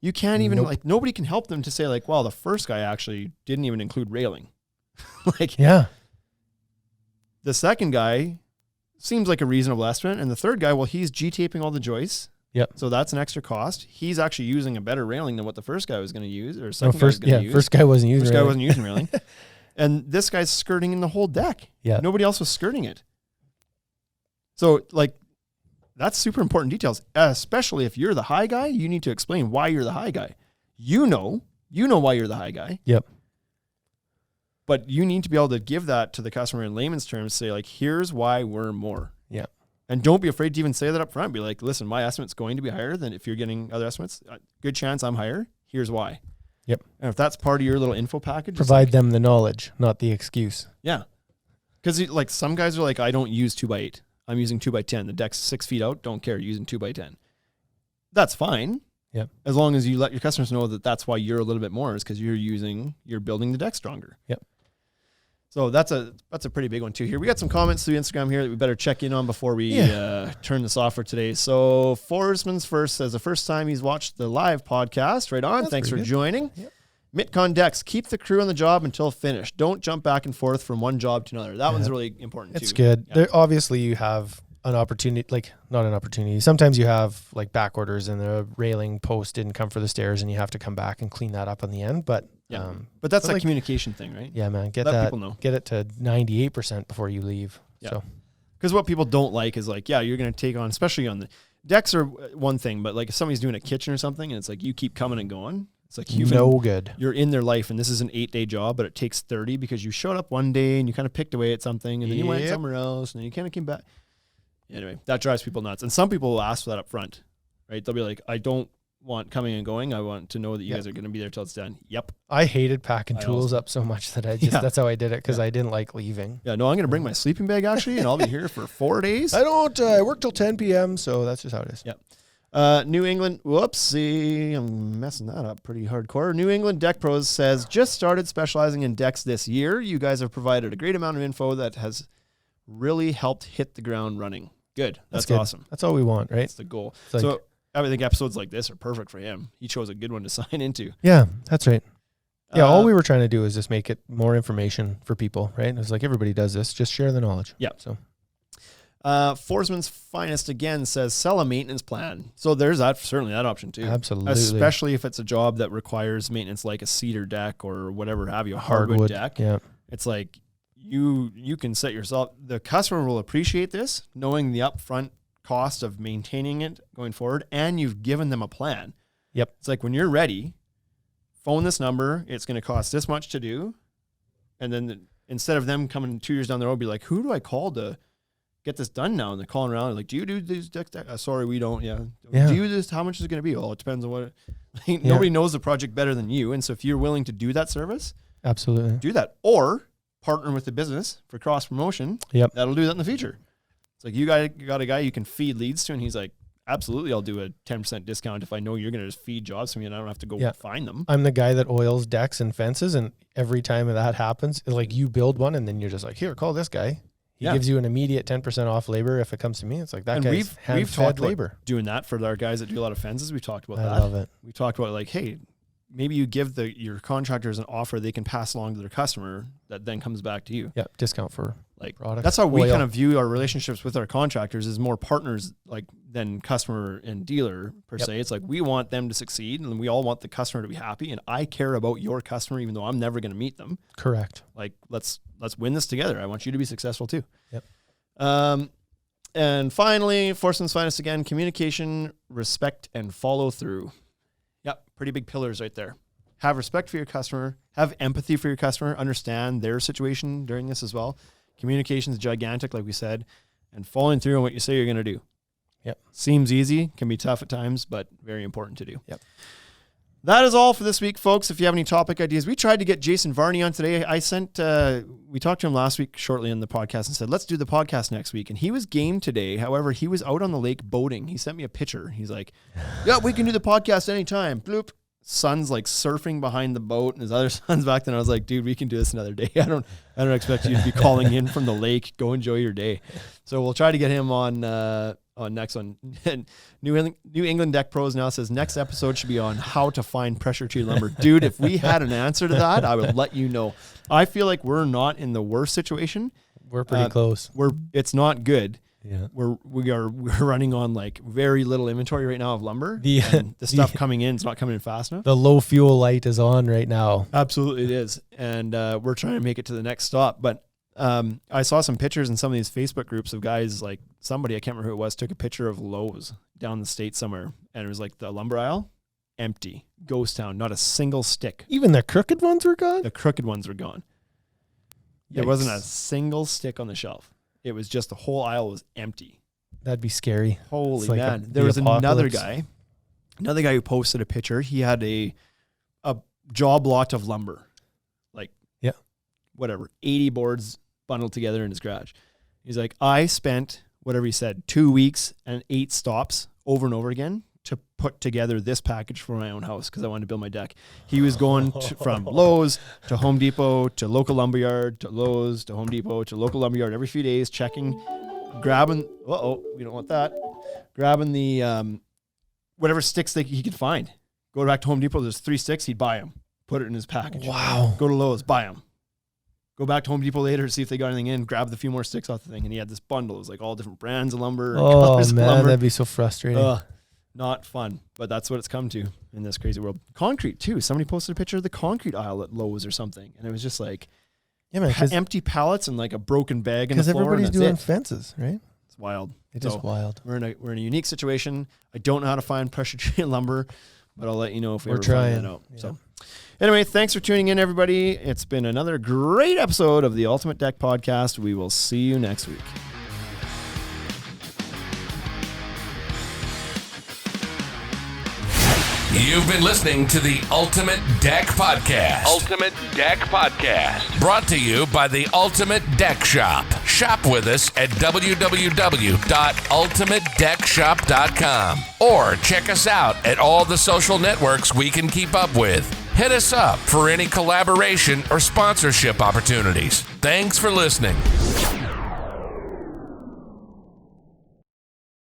You can't even nobody can help them to say like, well, the first guy actually didn't even include railing. The second guy seems like a reasonable estimate. And the third guy, well, he's G-taping all the joists. Yep. So that's an extra cost. He's actually using a better railing than what the first guy was going to use, or second guy was going to use. First guy wasn't using railing. First guy wasn't using railing. And this guy's skirting in the whole deck. Yeah. Nobody else was skirting it. So like, that's super important details, especially if you're the high guy. You need to explain why you're the high guy. You know why you're the high guy. Yep. But you need to be able to give that to the customer in layman's terms, say like, here's why we're more. Yeah. And don't be afraid to even say that up front. Be like, listen, my estimate's going to be higher than if you're getting other estimates. Good chance I'm higher. Here's why. Yep. And if that's part of your little info package, provide them the knowledge, not the excuse. Yeah. Because like some guys are like, I don't use 2x8. I'm using 2x10. The deck's 6 feet out. Don't care. Using 2x10. That's fine. Yep. As long as you let your customers know that that's why you're a little bit more, is because you're building the deck stronger. Yep. So that's a pretty big one too. Here we got some comments through Instagram here that we better check in on before we turn this off for today. So Forsman's First says the first time he's watched the live podcast. Right on. Thanks for joining. Yep. Mitcon Dex, keep the crew on the job until finished. Don't jump back and forth from one job to another. That one's really important too. It's good. Yeah. Obviously you have an opportunity, like not an opportunity. Sometimes you have like back orders and the railing post didn't come for the stairs and you have to come back and clean that up on the end. But but that's a communication thing, right? Yeah, man. Get people know. Get it to 98% before you leave. Yeah. So, because what people don't like is like, you're going to take on, especially on the decks are one thing, but like if somebody's doing a kitchen or something and it's like you keep coming and going, it's like you're in their life and this is an 8-day job, but it takes 30 because you showed up one day and you kind of picked away at something and then you went somewhere else and then you kind of came back. Anyway, that drives people nuts. And some people will ask for that up front, right? They'll be like, I don't want coming and going. I want to know that you guys are going to be there till it's done. Yep. I hated packing tools up so much that that's how I did it because I didn't like leaving. Yeah, no, I'm going to bring my sleeping bag actually and I'll be here for 4 days. I work till 10 p.m. So that's just how it is. Yep. New England, whoopsie, I'm messing that up pretty hardcore. New England Deck Pros says, just started specializing in decks this year. You guys have provided a great amount of info that has really helped hit the ground running. Good. That's good. Awesome. That's all we want, right? That's the goal. So I think episodes like this are perfect for him. He chose a good one to sign into. Yeah, that's right. Yeah, all we were trying to do is just make it more information for people, right? It's like everybody does this. Just share the knowledge. Yeah. So, Forsman's Finest again says sell a maintenance plan. So there's certainly that option too. Absolutely. Especially if it's a job that requires maintenance like a cedar deck or whatever have you, a hardwood deck. Yeah. It's like you can set yourself. The customer will appreciate this, knowing the upfront cost of maintaining it going forward, and you've given them a plan. Yep. It's like when you're ready, phone this number. It's going to cost this much to do, and then instead of them coming 2 years down the road, be like, who do I call to get this done now? And they're calling around like, do you do these decks? Sorry, we don't. Yeah. Do you this? How much is it going to be? Oh, it depends on what. Nobody knows the project better than you, and so if you're willing to do that service, absolutely do that, or partner with the business for cross promotion. Yep. That'll do that in the future. It's like you got a guy you can feed leads to, and he's like, absolutely, I'll do a 10% discount if I know you're going to just feed jobs to me and I don't have to go find them. I'm the guy that oils decks and fences, and every time that happens, like you build one and then you're just like, here, call this guy. He gives you an immediate 10% off labor if it comes to me. It's like that guy's we've talked labor. About doing that for our guys that do a lot of fences. We talked about that. I love it. We talked about like, hey, maybe you give your contractors an offer they can pass along to their customer that then comes back to you. Yeah, discount for like products. That's how we kind of view our relationships with our contractors as more partners like than customer and dealer per se. It's like we want them to succeed and we all want the customer to be happy, and I care about your customer even though I'm never going to meet them. Correct. Like let's win this together. I want you to be successful too. Yep. And finally, Forsman's Finest again, communication, respect, and follow through. Yep, pretty big pillars right there. Have respect for your customer, have empathy for your customer, understand their situation during this as well. Communication is gigantic, like we said, and following through on what you say you're going to do. Yep. Seems easy, can be tough at times, but very important to do. Yep. That is all for this week, folks. If you have any topic ideas, we tried to get Jason Varney on today. We talked to him last week shortly in the podcast and said, let's do the podcast next week. And he was game today. However, he was out on the lake boating. He sent me a picture. He's like, yeah, we can do the podcast anytime. Bloop. Son's like surfing behind the boat and his other son's back then. I was like, dude, we can do this another day. I don't expect you to be calling in from the lake. Go enjoy your day. So we'll try to get him on next one. New England Deck Pros now says next episode should be on how to find pressure treated lumber. Dude, if we had an answer to that, I would let you know. I feel like we're not in the worst situation. We're pretty close. It's not good. Yeah. We're running on like very little inventory right now of lumber. The stuff coming in is not coming in fast enough. The low fuel light is on right now. Absolutely it is. And we're trying to make it to the next stop. But I saw some pictures in some of these Facebook groups of guys, like somebody, I can't remember who it was, took a picture of Lowe's down the state somewhere. And it was like the lumber aisle, empty, ghost town, not a single stick. Even the crooked ones were gone? The crooked ones were gone. Yikes. There wasn't a single stick on the shelf. It was just the whole aisle was empty. That'd be scary. Holy man. There was another guy who posted a picture. He had a job lot of lumber, like 80 boards bundled together in his garage. He's like, I spent, whatever he said, 2 weeks and 8 stops over and over again to put together this package for my own house because I wanted to build my deck. He was going from Lowe's to Home Depot to local lumberyard to Lowe's to Home Depot to local lumberyard every few days, checking, grabbing. We don't want that. Grabbing the whatever sticks that he could find. Go back to Home Depot. There's 3 sticks. He'd buy them, put it in his package. Wow. Go to Lowe's, buy them. Go back to Home Depot later to see if they got anything in. Grab the few more sticks off the thing, and he had this bundle. It was like all different brands of lumber. Oh man, that'd be so frustrating. Not fun, but that's what it's come to in this crazy world. Concrete too. Somebody posted a picture of the concrete aisle at Lowe's or something, and it was just like empty pallets and like a broken bag in the floor. Because everybody's doing fences, right? It's wild. It is wild. We're in a unique situation. I don't know how to find pressure treated lumber, but I'll let you know if we're trying that out. Yeah. So, anyway, thanks for tuning in, everybody. It's been another great episode of the Ultimate Deck Podcast. We will see you next week. You've been listening to the Ultimate Deck Podcast. Ultimate Deck Podcast. Brought to you by the Ultimate Deck Shop. Shop with us at www.ultimatedeckshop.com or check us out at all the social networks we can keep up with. Hit us up for any collaboration or sponsorship opportunities. Thanks for listening.